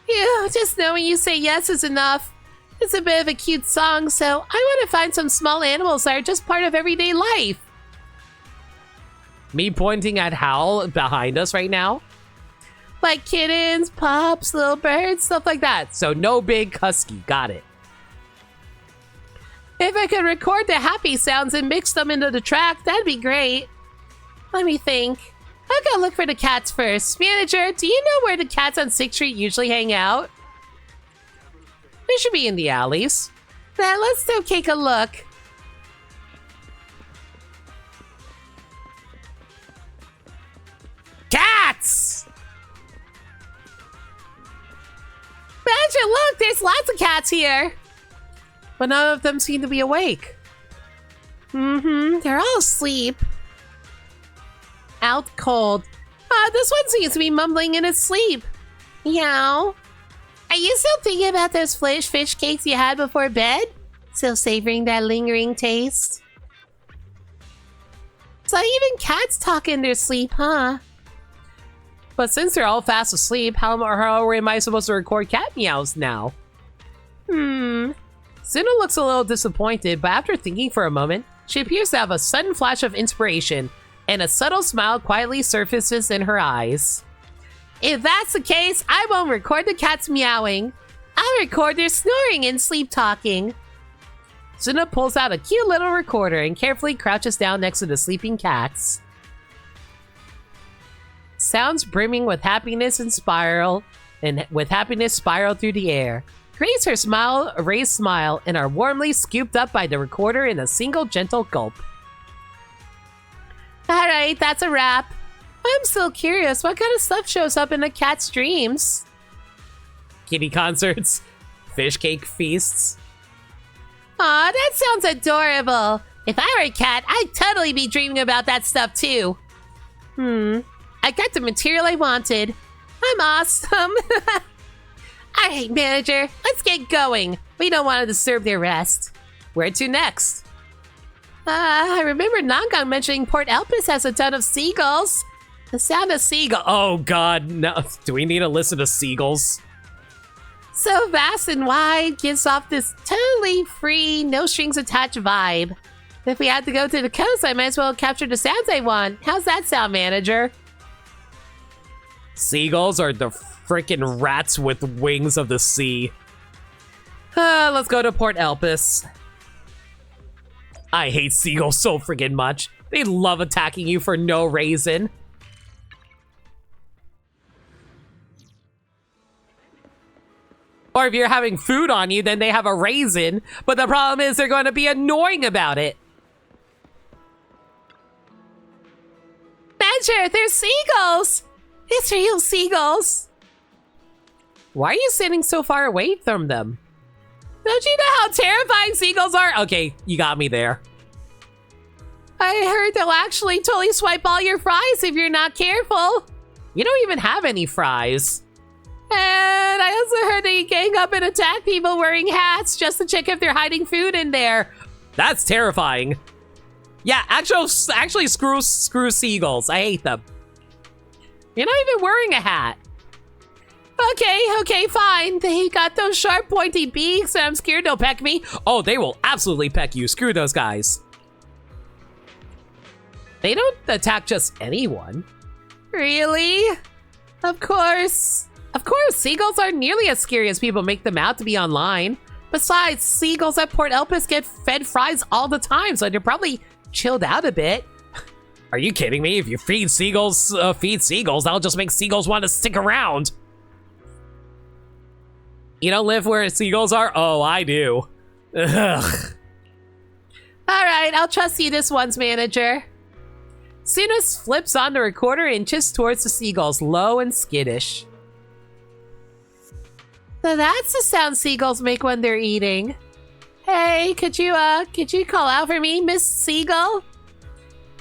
Yeah, just knowing you say yes is enough. It's a bit of a cute song, so I want to find some small animals that are just part of everyday life. Me pointing at Howl behind us right now? Like kittens, pups, little birds, stuff like that. So no big husky, got it. If I could record the happy sounds and mix them into the track, that'd be great. Let me think. I'll go look for the cats first. Manager, do you know where the cats on 6th Street usually hang out? They should be in the alleys. Then let's go take a look. Cats! Manager, look! There's lots of cats here! But none of them seem to be awake. They're all asleep. Out cold. This one seems to be mumbling in his sleep. Meow. Are you still thinking about those fish cakes you had before bed? Still savoring that lingering taste? So even cats talk in their sleep, huh? But since they're all fast asleep, how am I supposed to record cat meows now? Zuna looks a little disappointed, but after thinking for a moment, she appears to have a sudden flash of inspiration, and a subtle smile quietly surfaces in her eyes. If that's the case, I won't record the cats meowing. I'll record their snoring and sleep talking. Zuna pulls out a cute little recorder and carefully crouches down next to the sleeping cats. Sounds brimming with happiness spiral through the air. Grace her raised smile and are warmly scooped up by the recorder in a single gentle gulp. Alright, that's a wrap. I'm still curious, what kind of stuff shows up in a cat's dreams? Kitty concerts, fish cake feasts. Aw, that sounds adorable. If I were a cat, I'd totally be dreaming about that stuff too. I got the material I wanted. I'm awesome. Alright, manager, let's get going. We don't want to disturb their rest. Where to next? I remember Nangang mentioning Port Elpis has a ton of seagulls. The sound of seagull. Oh god, no. Do we need to listen to seagulls? So vast and wide, gives off this totally free, no strings attached vibe. If we had to go to the coast, I might as well capture the sounds I want. How's that sound, manager? Seagulls are the freaking rats with wings of the sea. Let's go to Port Elpis. I hate seagulls so freaking much. They love attacking you for no reason. Or if you're having food on you, then they have a raisin. But the problem is they're going to be annoying about it. Badger, there's seagulls! It's real seagulls! Why are you sitting so far away from them? Don't you know how terrifying seagulls are? Okay, you got me there. I heard they'll actually totally swipe all your fries if you're not careful. You don't even have any fries. And I also heard they gang up and attack people wearing hats just to check if they're hiding food in there. That's terrifying. Yeah, actually screw seagulls. I hate them. You're not even wearing a hat. Okay, fine. They got those sharp pointy beaks and I'm scared they'll peck me. Oh, they will absolutely peck you. Screw those guys. They don't attack just anyone. Really? Of course, seagulls aren't nearly as scary as people make them out to be online. Besides, seagulls at Port Elpis get fed fries all the time, so they're probably chilled out a bit. Are you kidding me? If you feed seagulls, that'll just make seagulls want to stick around. You don't live where seagulls are? Oh, I do. Ugh. Alright, I'll trust you this once, manager. Sunus flips on the recorder and inches towards the seagulls, low and skittish. So that's the sound seagulls make when they're eating. Hey, could you call out for me, Miss Seagull?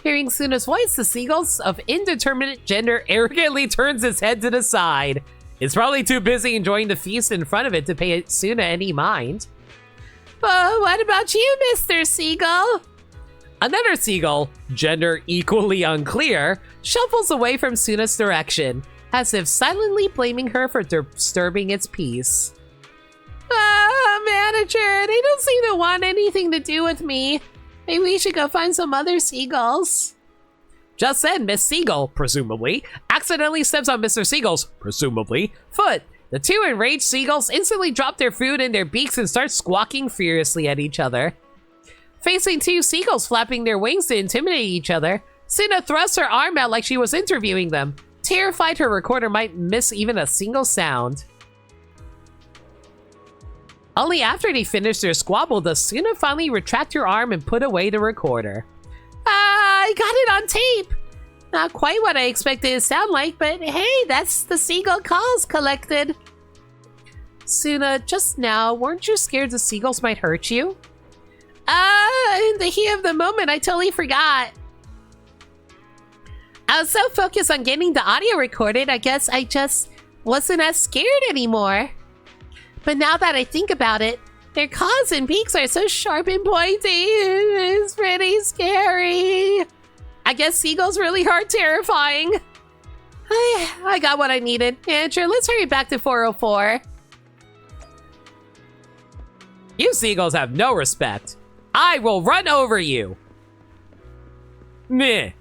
Hearing Suna's voice, the seagulls of indeterminate gender arrogantly turns its head to the side. It's probably too busy enjoying the feast in front of it to pay Suna any mind. What about you, Mr. Seagull? Another seagull, gender equally unclear, shuffles away from Suna's direction, as if silently blaming her for disturbing its peace. Manager, they don't seem to want anything to do with me. Maybe we should go find some other seagulls. Just then, Miss Seagull, presumably, accidentally steps on Mr. Seagull's, presumably, foot. The two enraged seagulls instantly drop their food in their beaks and start squawking furiously at each other. Facing two seagulls flapping their wings to intimidate each other, Suna thrusts her arm out like she was interviewing them, terrified her recorder might miss even a single sound. Only after they finish their squabble does Suna finally retract her arm and put away the recorder. I got it on tape! Not quite what I expected it to sound like, but hey, that's the seagull calls collected. Suna, just now, weren't you scared the seagulls might hurt you? In the heat of the moment, I totally forgot. I was so focused on getting the audio recorded, I guess I just wasn't as scared anymore. But now that I think about it, their claws and beaks are so sharp and pointy. It's pretty scary. I guess seagulls really are terrifying. I got what I needed. Andrew, let's hurry back to 404. You seagulls have no respect. I will run over you. Meh.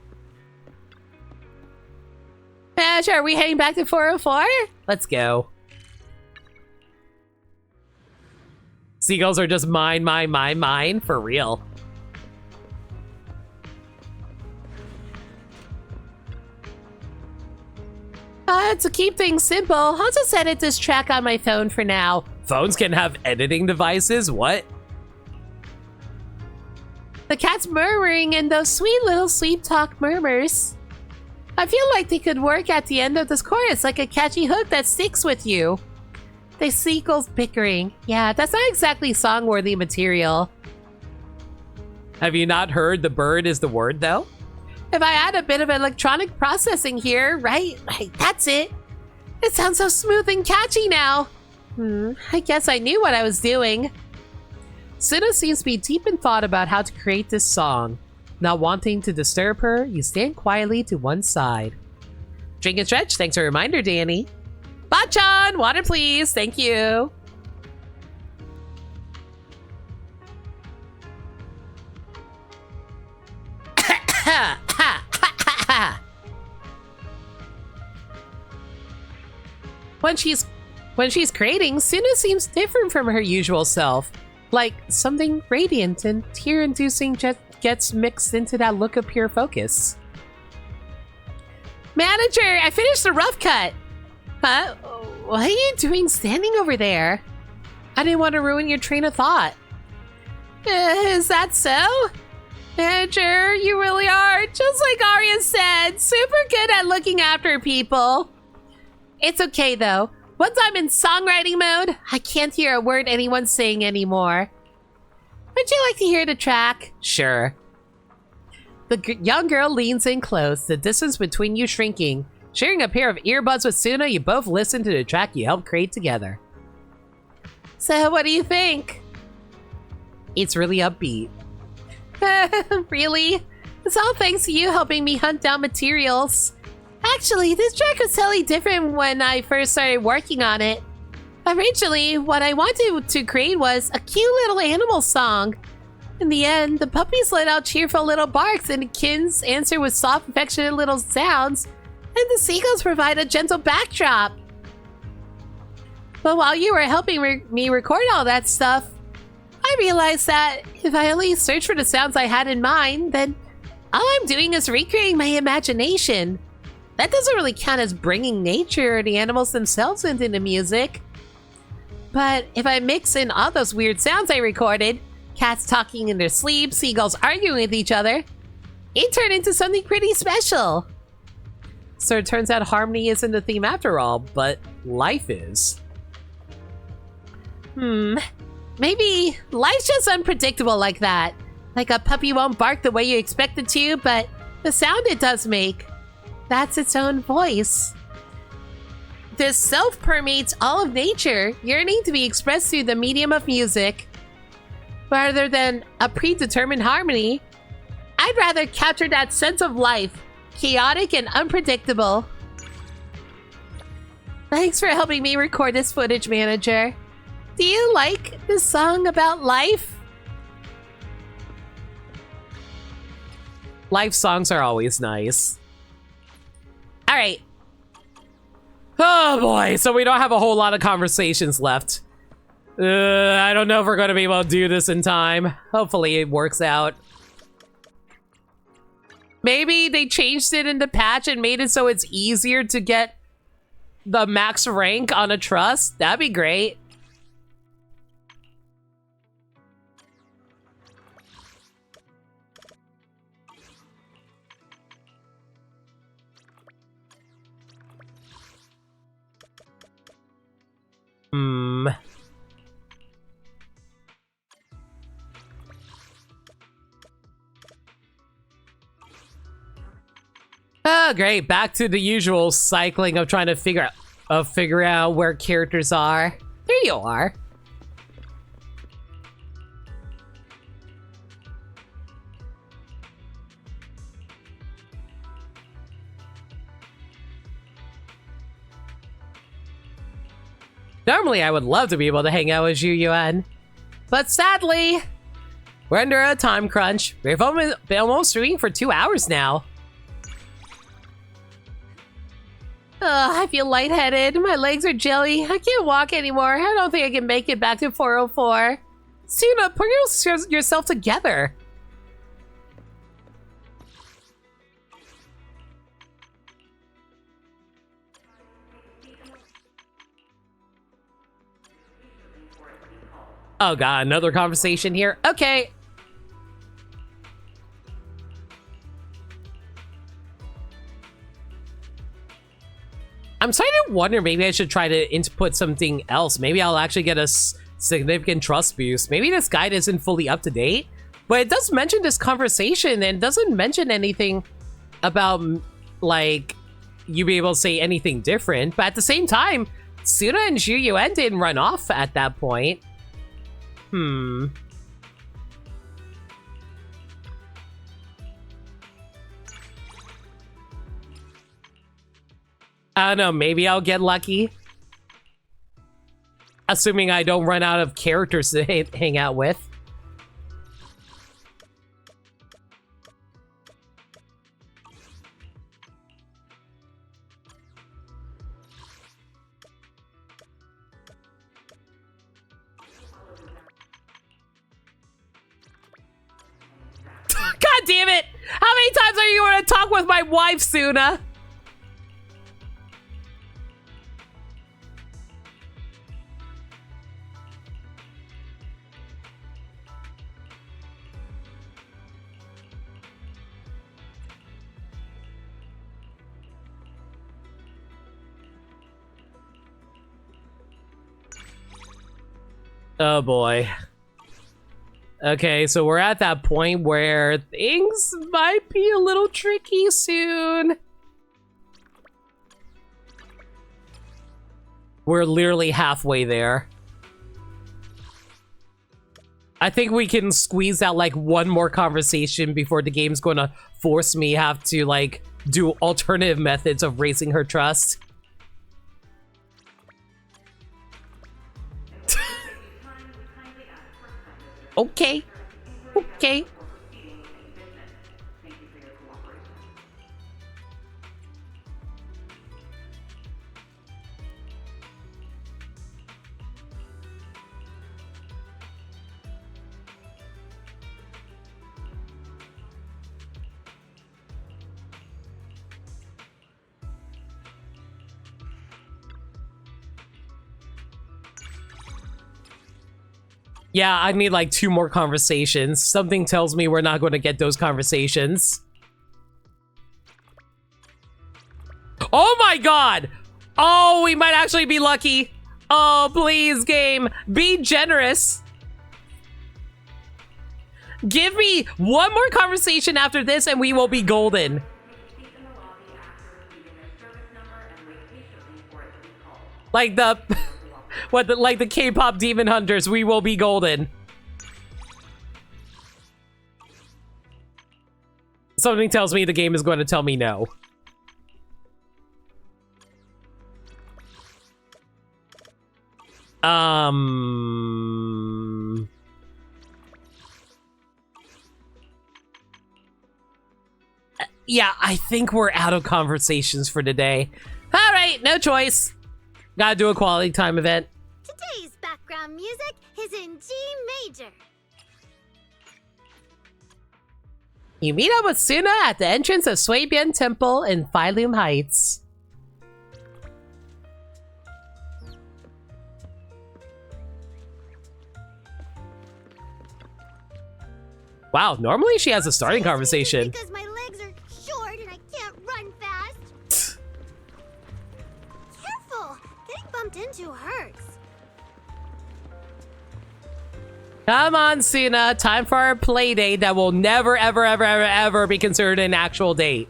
Ash, are we heading back to 404? Let's go. Seagulls are just mine, for real. To keep things simple, I'll just edit this track on my phone for now. Phones can have editing devices? What? The cat's murmuring and those sweet little sleep talk murmurs. I feel like they could work at the end of this chorus like a catchy hook that sticks with you. The seagulls bickering. Yeah, that's not exactly song-worthy material. Have you not heard the bird is the word, though? If I add a bit of electronic processing here, right, that's it. It sounds so smooth and catchy now. I guess I knew what I was doing. Suna seems to be deep in thought about how to create this song. Not wanting to disturb her, you stand quietly to one side. Drink and stretch, thanks for a reminder, Danny. Bachan, water please, thank you. When she's creating, Suna seems different from her usual self. Like something radiant and tear-inducing gets mixed into that look of pure focus. Manager, I finished the rough cut. Huh? What are you doing standing over there? I didn't want to ruin your train of thought. Is that so? Manager, you really are, just like Arya said, super good at looking after people. It's okay though. Once I'm in songwriting mode, I can't hear a word anyone's saying anymore. Would you like to hear the track? Sure. The young girl leans in close, the distance between you shrinking. Sharing a pair of earbuds with Suna, you both listen to the track you helped create together. So what do you think? It's really upbeat. Really? It's all thanks to you helping me hunt down materials. Actually, this track was totally different when I first started working on it. Originally, what I wanted to create was a cute little animal song. In the end, the puppies let out cheerful little barks and the kittens answer with soft, affectionate little sounds, and the seagulls provide a gentle backdrop. But while you were helping me record all that stuff, I realized that if I only search for the sounds I had in mind, then all I'm doing is recreating my imagination. That doesn't really count as bringing nature or the animals themselves into the music. But if I mix in all those weird sounds I recorded, cats talking in their sleep, seagulls arguing with each other, it turned into something pretty special. So it turns out harmony isn't the theme after all, but life is. Maybe life's just unpredictable like that. Like a puppy won't bark the way you expect it to, but the sound it does make, that's its own voice. This self permeates all of nature, yearning to be expressed through the medium of music. Rather than a predetermined harmony, I'd rather capture that sense of life, chaotic and unpredictable. Thanks for helping me record this footage, manager. Do you like this song about life? Life songs are always nice. All right. Oh boy, so we don't have a whole lot of conversations left. I don't know if we're going to be able to do this in time. Hopefully it works out. Maybe they changed it in the patch and made it so it's easier to get the max rank on a trust. That'd be great. Oh, great. Back to the usual cycling of trying to figure out where characters are. There you are. Normally, I would love to be able to hang out with Zhu Yuan, but sadly, we're under a time crunch. We've been almost streaming for 2 hours now. I feel lightheaded. My legs are jelly. I can't walk anymore. I don't think I can make it back to 404. Suna, put yourself together. Oh god, another conversation here. Okay. I'm starting to wonder, maybe I should try to input something else. Maybe I'll actually get a significant trust boost. Maybe this guide isn't fully up to date, but it does mention this conversation and doesn't mention anything about, like, you be able to say anything different. But at the same time, Suna and Zhu Yuan didn't run off at that point. I don't know, maybe I'll get lucky. Assuming I don't run out of characters to hang out with. God damn it! How many times are you going to talk with my wife, Suna? Oh boy. Okay, so we're at that point where things might be a little tricky soon. We're literally halfway there. I think we can squeeze out like one more conversation before the game's going to force me have to like do alternative methods of raising her trust. Okay. Okay. Yeah, I need like 2 more conversations. Something tells me we're not going to get those conversations. Oh my god! Oh, we might actually be lucky. Oh, please, game. Be generous. Give me one more conversation after this and we will be golden. Like the like the K-pop demon hunters, we will be golden. Something tells me the game is going to tell me no. Yeah, I think we're out of conversations for today. All right, no choice. Gotta do a quality time event. Today's background music is in G major. You meet up with Suna at the entrance of Suibian Temple in Phylum Heights. Wow, normally she has a starting conversation. Because my legs are short and I can't run fast. Careful! Getting bumped into hurts. Come on, Suna. Time for our play date that will never, ever, ever, ever, ever be considered an actual date.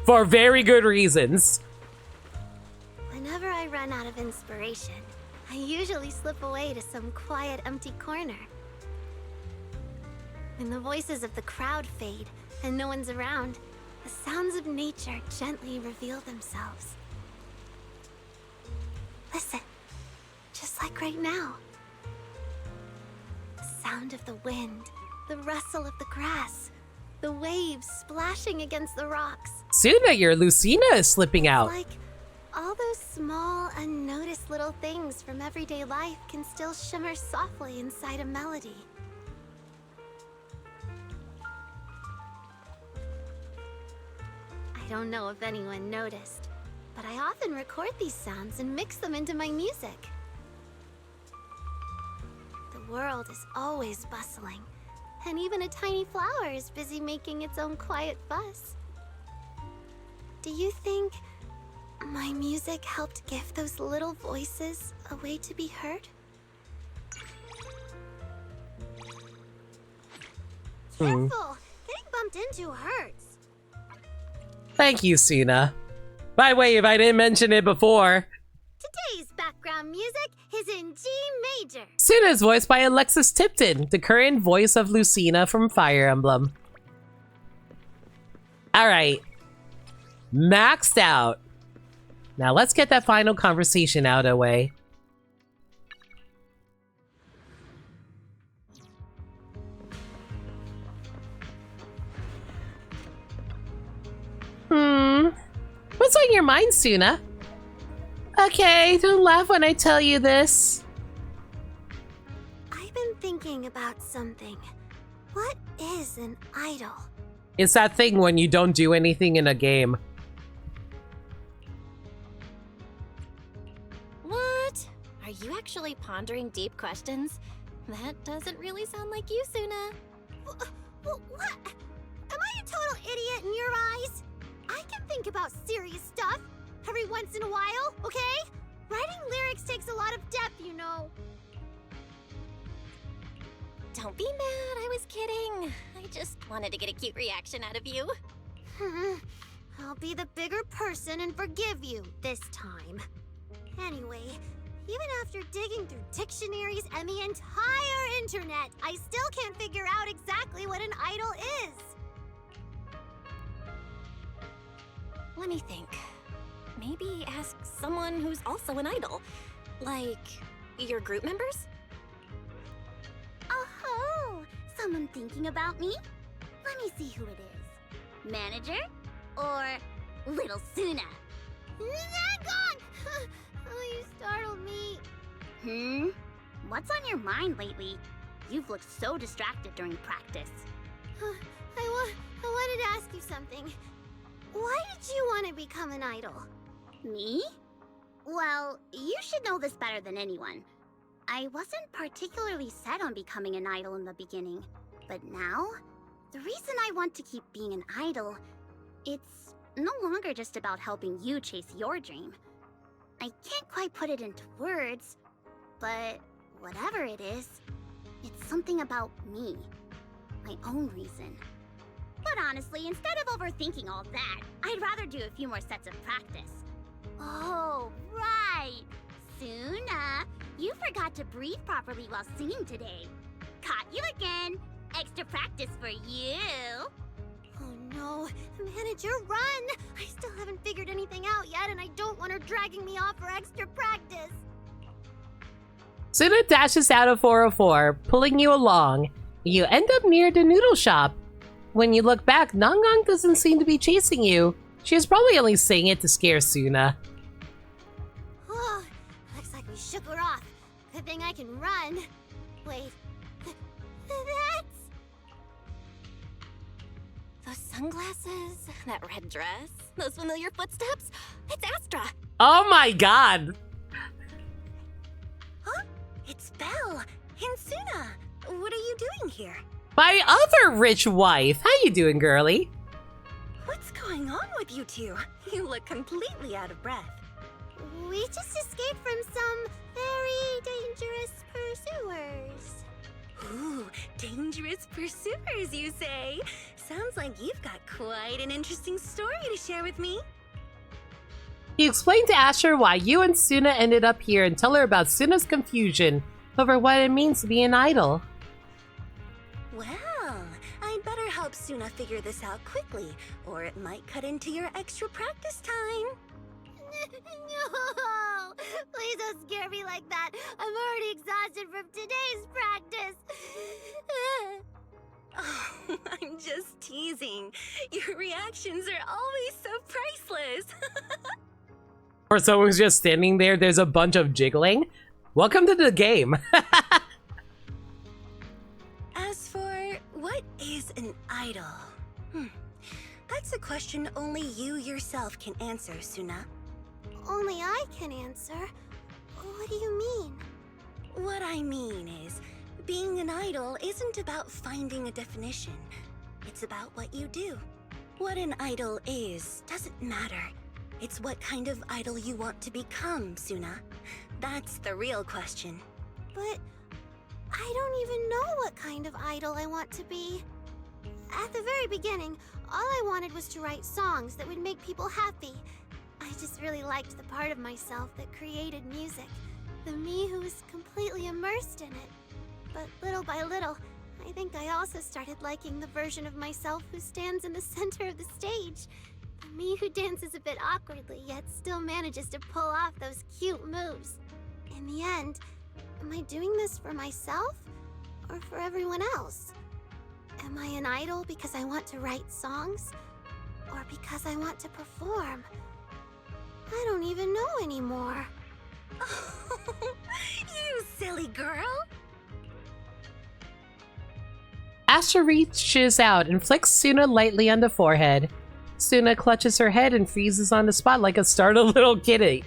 For very good reasons. Whenever I run out of inspiration, I usually slip away to some quiet, empty corner. When the voices of the crowd fade and no one's around, the sounds of nature gently reveal themselves. Listen, just like right now. The sound of the wind, the rustle of the grass, the waves splashing against the rocks. Suna, your Lucina is slipping out. Like all those small, unnoticed little things from everyday life can still shimmer softly inside a melody. I don't know if anyone noticed, but I often record these sounds and mix them into my music. The world is always bustling, and even a tiny flower is busy making its own quiet fuss. Do you think my music helped give those little voices a way to be heard? Careful! Getting bumped into hurts. Thank you, Suna. By the way, if I didn't mention it before, Today's background music is in G major. Suna is voiced by Alexis Tipton, the current voice of Lucina from Fire Emblem. Alright. Maxed out. Now let's get that final conversation out of the way. What's on your mind, Suna? Okay, don't laugh when I tell you this. I've been thinking about something. What is an idol? It's that thing when you don't do anything in a game. What? Are you actually pondering deep questions? That doesn't really sound like you, Suna. What? Am I a total idiot in your eyes? I can think about serious stuff every once in a while, okay? Writing lyrics takes a lot of depth, you know. Don't be mad, I was kidding. I just wanted to get a cute reaction out of you. I'll be the bigger person and forgive you this time. Anyway, even after digging through dictionaries and the entire internet, I still can't figure out exactly what an idol is. Let me think. Maybe ask someone who's also an idol. Like, your group members? Oh, someone thinking about me? Let me see who it is. Manager? Or Little Suna? Gone! Oh, you startled me. What's on your mind lately? You've looked so distracted during practice. I wanted to ask you something. Why did you want to become an idol? Me? Well, you should know this better than anyone. I wasn't particularly set on becoming an idol in the beginning, but now, the reason I want to keep being an idol, it's no longer just about helping you chase your dream. I can't quite put it into words, but whatever it is, it's something about me. my own reason. But honestly, instead of overthinking all that, I'd rather do a few more sets of practice. Oh, right! Suna, you forgot to breathe properly while singing today. Caught you again! Extra practice for you! Oh no, manager, run! I still haven't figured anything out yet, and I don't want her dragging me off for extra practice. Suna dashes out of 404, pulling you along. You end up near the noodle shop. When you look back, Nonggong doesn't seem to be chasing you. She was probably only saying it to scare Suna. Oh, looks like we shook her off. Good thing I can run. Wait, that's... Those sunglasses, that red dress, those familiar footsteps. It's Astra. Oh my god! Huh? It's Belle and Suna. What are you doing here? My other rich wife! How you doing, girlie? What's going on with you two? You look completely out of breath. We just escaped from some very dangerous pursuers. Ooh, dangerous pursuers, you say? Sounds like you've got quite an interesting story to share with me. He explained to Asher why you and Suna ended up here and tell her about Suna's confusion over what it means to be an idol. Well, I'd better help Suna figure this out quickly, or it might cut into your extra practice time. No! Please don't scare me like that. I'm already exhausted from today's practice. Oh, I'm just teasing. Your reactions are always so priceless. For someone who's just standing there, there's a bunch of jiggling. Welcome to the game. As for what is an idol? That's a question only you yourself can answer, Suna. Only I can answer. What do you mean? What I mean is, being an idol isn't about finding a definition. It's about what you do. What an idol is doesn't matter. It's what kind of idol you want to become, Suna. That's the real question. But I don't even know what kind of idol I want to be. At the very beginning, all I wanted was to write songs that would make people happy. I just really liked the part of myself that created music. The me who was completely immersed in it. But little by little, I think I also started liking the version of myself who stands in the center of the stage. The me who dances a bit awkwardly, yet still manages to pull off those cute moves. In the end, am I doing this for myself or for everyone else? Am I an idol because I want to write songs? Or because I want to perform? I don't even know anymore. You silly girl! Asher reaches out and flicks Suna lightly on the forehead. Suna clutches her head and freezes on the spot like a startled little kitty.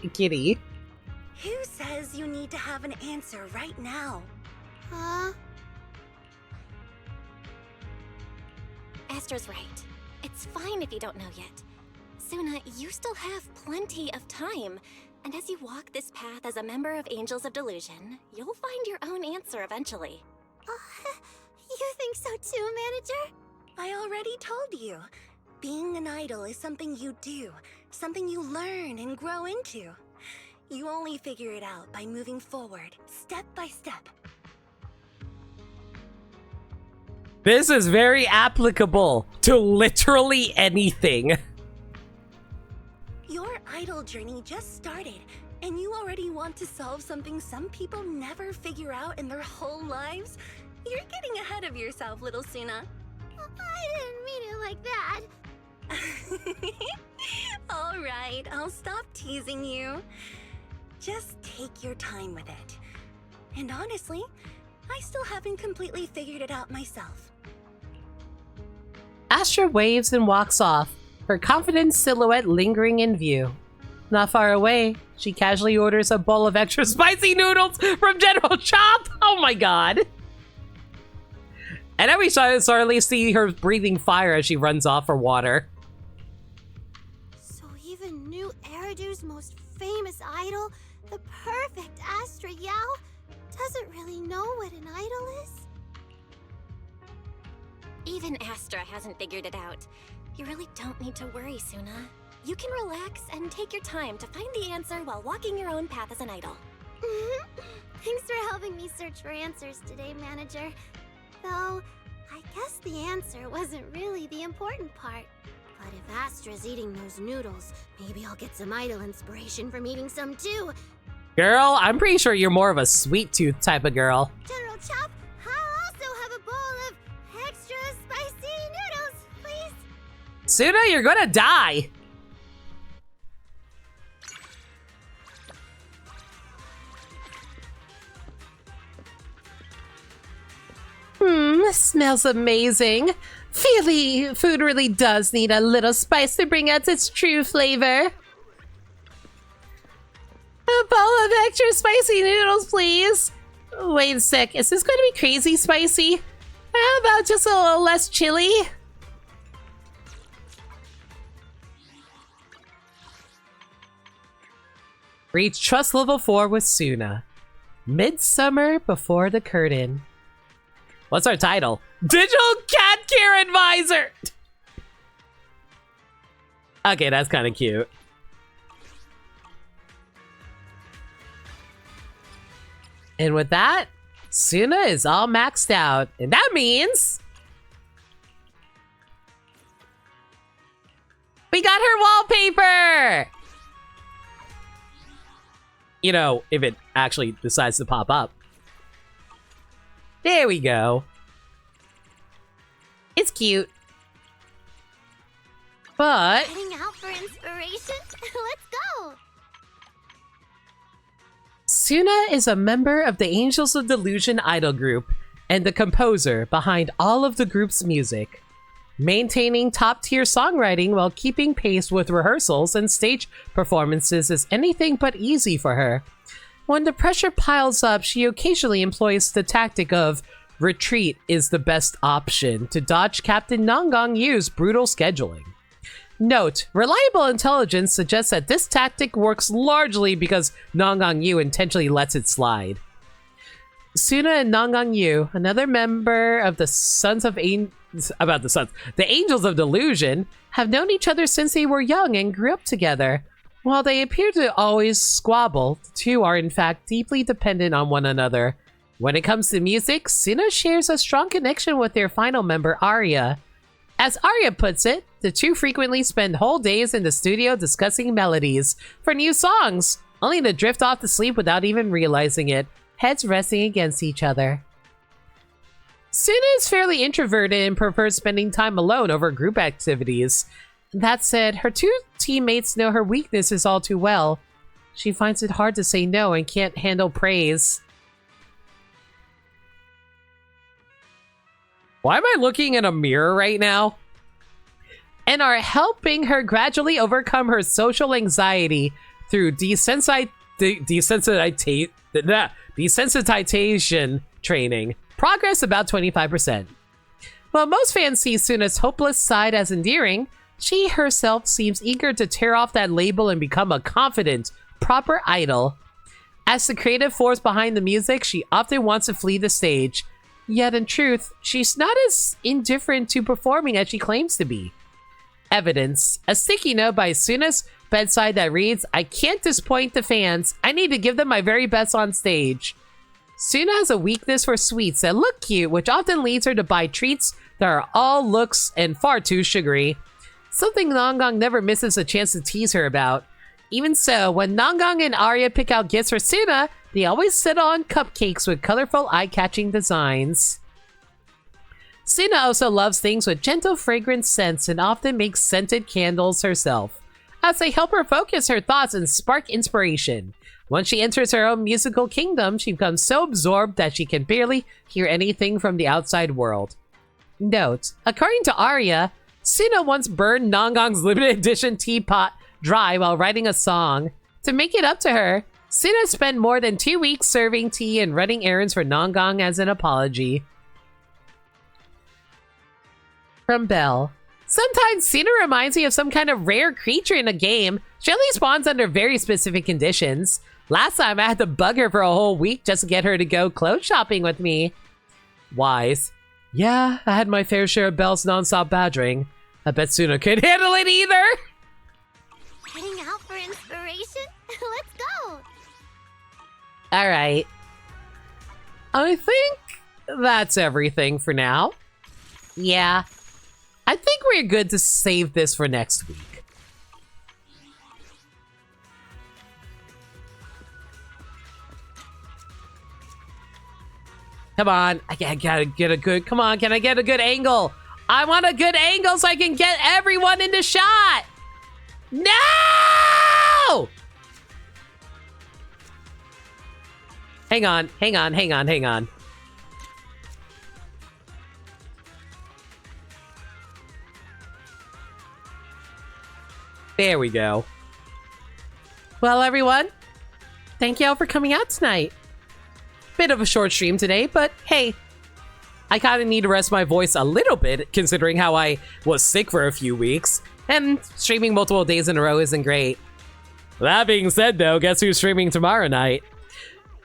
Who says you need to have an answer right now? Huh? Astra's right. It's fine if you don't know yet. Suna, you still have plenty of time. And as you walk this path as a member of Angels of Delusion, you'll find your own answer eventually. You think so too, Manager? I already told you. Being an idol is something you do, something you learn and grow into. You only figure it out by moving forward, step by step. This is very applicable to literally anything. Your idol journey just started, and you already want to solve something some people never figure out in their whole lives? You're getting ahead of yourself, little Suna. I didn't mean it like that. All right, I'll stop teasing you. Just take your time with it. And honestly, I still haven't completely figured it out myself. Astra waves and walks off, her confident silhouette lingering in view. Not far away, she casually orders a bowl of extra spicy noodles from General Chop. Oh my god. And then we suddenly see her breathing fire as she runs off for water. So even New Eridu's most famous idol, the perfect Astra Yao, doesn't really know what an idol is? Even Astra hasn't figured it out. You really don't need to worry, Suna. You can relax and take your time to find the answer while walking your own path as an idol. Thanks for helping me search for answers today, Manager. Though, I guess the answer wasn't really the important part. But if Astra's eating those noodles, maybe I'll get some idol inspiration from eating some too. Girl, I'm pretty sure you're more of a sweet tooth type of girl. General Chop, I'll also have a bowl of extra spicy noodles, please. Suna, you're gonna die. Smells amazing. Food really does need a little spice to bring out its true flavor. A bowl of extra spicy noodles, please. Wait a sec, is this going to be crazy spicy? How about just a little less chili? Reach trust level 4 with Suna. Midsummer Before the Curtain. What's our title? Digital Cat Care Advisor! Okay, that's kind of cute. And with that, Suna is all maxed out. And that means... we got her wallpaper! You know, if it actually decides to pop up. There we go. It's cute. But... heading out for inspiration? Let's go! Suna is a member of the Angels of Delusion idol group and the composer behind all of the group's music. Maintaining top-tier songwriting while keeping pace with rehearsals and stage performances is anything but easy for her. When the pressure piles up, she occasionally employs the tactic of retreat is the best option to dodge Captain Nongong Yu's brutal scheduling. Note, reliable intelligence suggests that this tactic works largely because Nongong Yu intentionally lets it slide. Suna and Nongong Yu, another member of the the Angels of Delusion, have known each other since they were young and grew up together. While they appear to always squabble, the two are in fact deeply dependent on one another. When it comes to music, Suna shares a strong connection with their final member, Arya. As Arya puts it, the two frequently spend whole days in the studio discussing melodies for new songs, only to drift off to sleep without even realizing it, heads resting against each other. Suna is fairly introverted and prefers spending time alone over group activities. That said, her two teammates know her weaknesses all too well. She finds it hard to say no and can't handle praise. Why am I looking in a mirror right now? And are helping her gradually overcome her social anxiety through desensitization training. Progress about 25%. While most fans see Suna's hopeless side as endearing, she herself seems eager to tear off that label and become a confident, proper idol. As the creative force behind the music, she often wants to flee the stage. Yet in truth, she's not as indifferent to performing as she claims to be. Evidence. A sticky note by Suna's bedside that reads, "I can't disappoint the fans. I need to give them my very best on stage." Suna has a weakness for sweets that look cute, which often leads her to buy treats that are all looks and far too sugary. Something Nongong never misses a chance to tease her about. Even so, when Nongong and Arya pick out gifts for Suna, they always settle on cupcakes with colorful, eye-catching designs. Suna also loves things with gentle, fragrant scents and often makes scented candles herself, as they help her focus her thoughts and spark inspiration. Once she enters her own musical kingdom, she becomes so absorbed that she can barely hear anything from the outside world. Note, according to Arya, Suna once burned Nongong's limited edition teapot dry while writing a song. To make it up to her, Suna spent more than 2 weeks serving tea and running errands for Nongong as an apology. From Belle. Sometimes Suna reminds me of some kind of rare creature in a game. She only spawns under very specific conditions. Last time I had to bug her for a whole week just to get her to go clothes shopping with me. Wise. Yeah, I had my fair share of Belle's non-stop badgering. I bet Suna couldn't handle it either! Heading out for inspiration? Let's go! Alright. I think that's everything for now. Yeah. I think we're good to save this for next week. Come on, I gotta get a good, come on, can I get a good angle? I want a good angle so I can get everyone into shot! No! Hang on. There we go. Well, everyone, thank y'all for coming out tonight. Bit of a short stream today, but hey, I kind of need to rest my voice a little bit considering how I was sick for a few weeks, and streaming multiple days in a row isn't great. That being said though, guess who's streaming tomorrow night?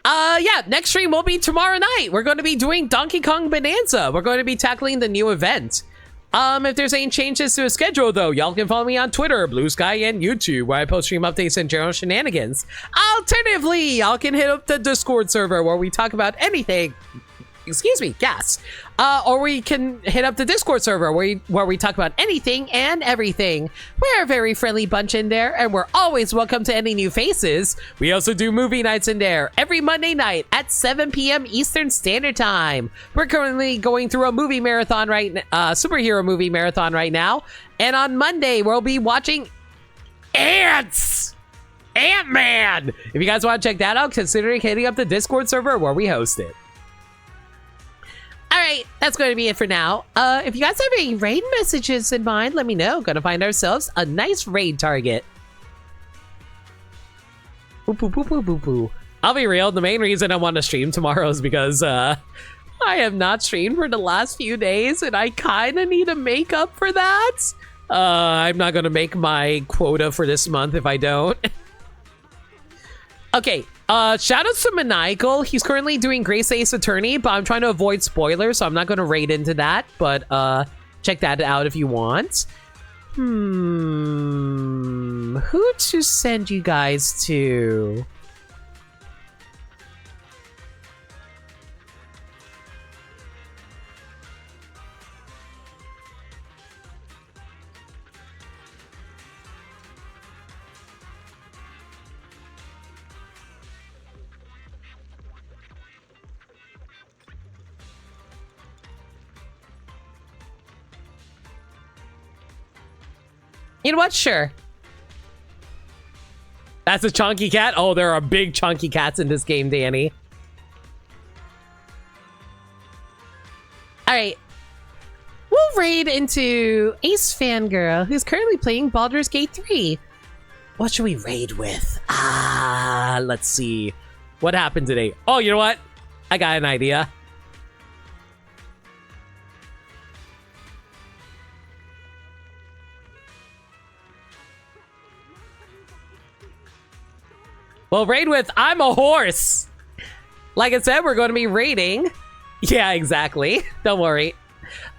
Yeah, next stream will be tomorrow night. We're going to be doing Donkey Kong Bonanza. We're going to be tackling the new event. If there's any changes to the schedule though, y'all can follow me on Twitter, Blue Sky, and YouTube, where I post stream updates and general shenanigans. Alternatively, y'all can hit up the Discord server where we talk about anything. Excuse me, gas. Or we can hit up the Discord server where we talk about anything and everything. We're a very friendly bunch in there, and we're always welcome to any new faces. We also do movie nights in there every Monday night at 7 p.m. Eastern Standard Time. We're currently going through a movie marathon superhero movie marathon right now. And on Monday, we'll be watching Ant-Man! If you guys want to check that out, consider hitting up the Discord server where we host it. Alright, that's going to be it for now. If you guys have any raid messages in mind, let me know. Gonna find ourselves a nice raid target. I'll be real, the main reason I want to stream tomorrow is because I have not streamed for the last few days, and I kind of need to make up for that. I'm not gonna make my quota for this month if I don't. Okay, shoutouts to Maniacal. He's currently doing Grace Ace Attorney, but I'm trying to avoid spoilers, so I'm not gonna raid into that, but check that out if you want. Who to send you guys to? You know what? Sure. That's a chunky cat? Oh, there are big chunky cats in this game, Danny. Alright. We'll raid into Ace Fangirl, who's currently playing Baldur's Gate 3. What should we raid with? Let's see. What happened today? Oh, you know what? I got an idea. Well, raid with I'm a horse. Like I said, we're going to be raiding. Yeah, exactly. Don't worry.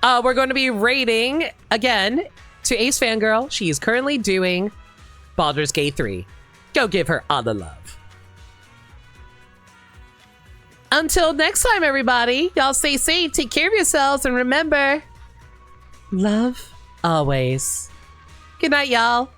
We're going to be raiding again to Ace Fangirl. She is currently doing Baldur's Gate 3. Go give her all the love. Until next time, everybody. Y'all stay safe. Take care of yourselves. And remember, love always. Good night, y'all.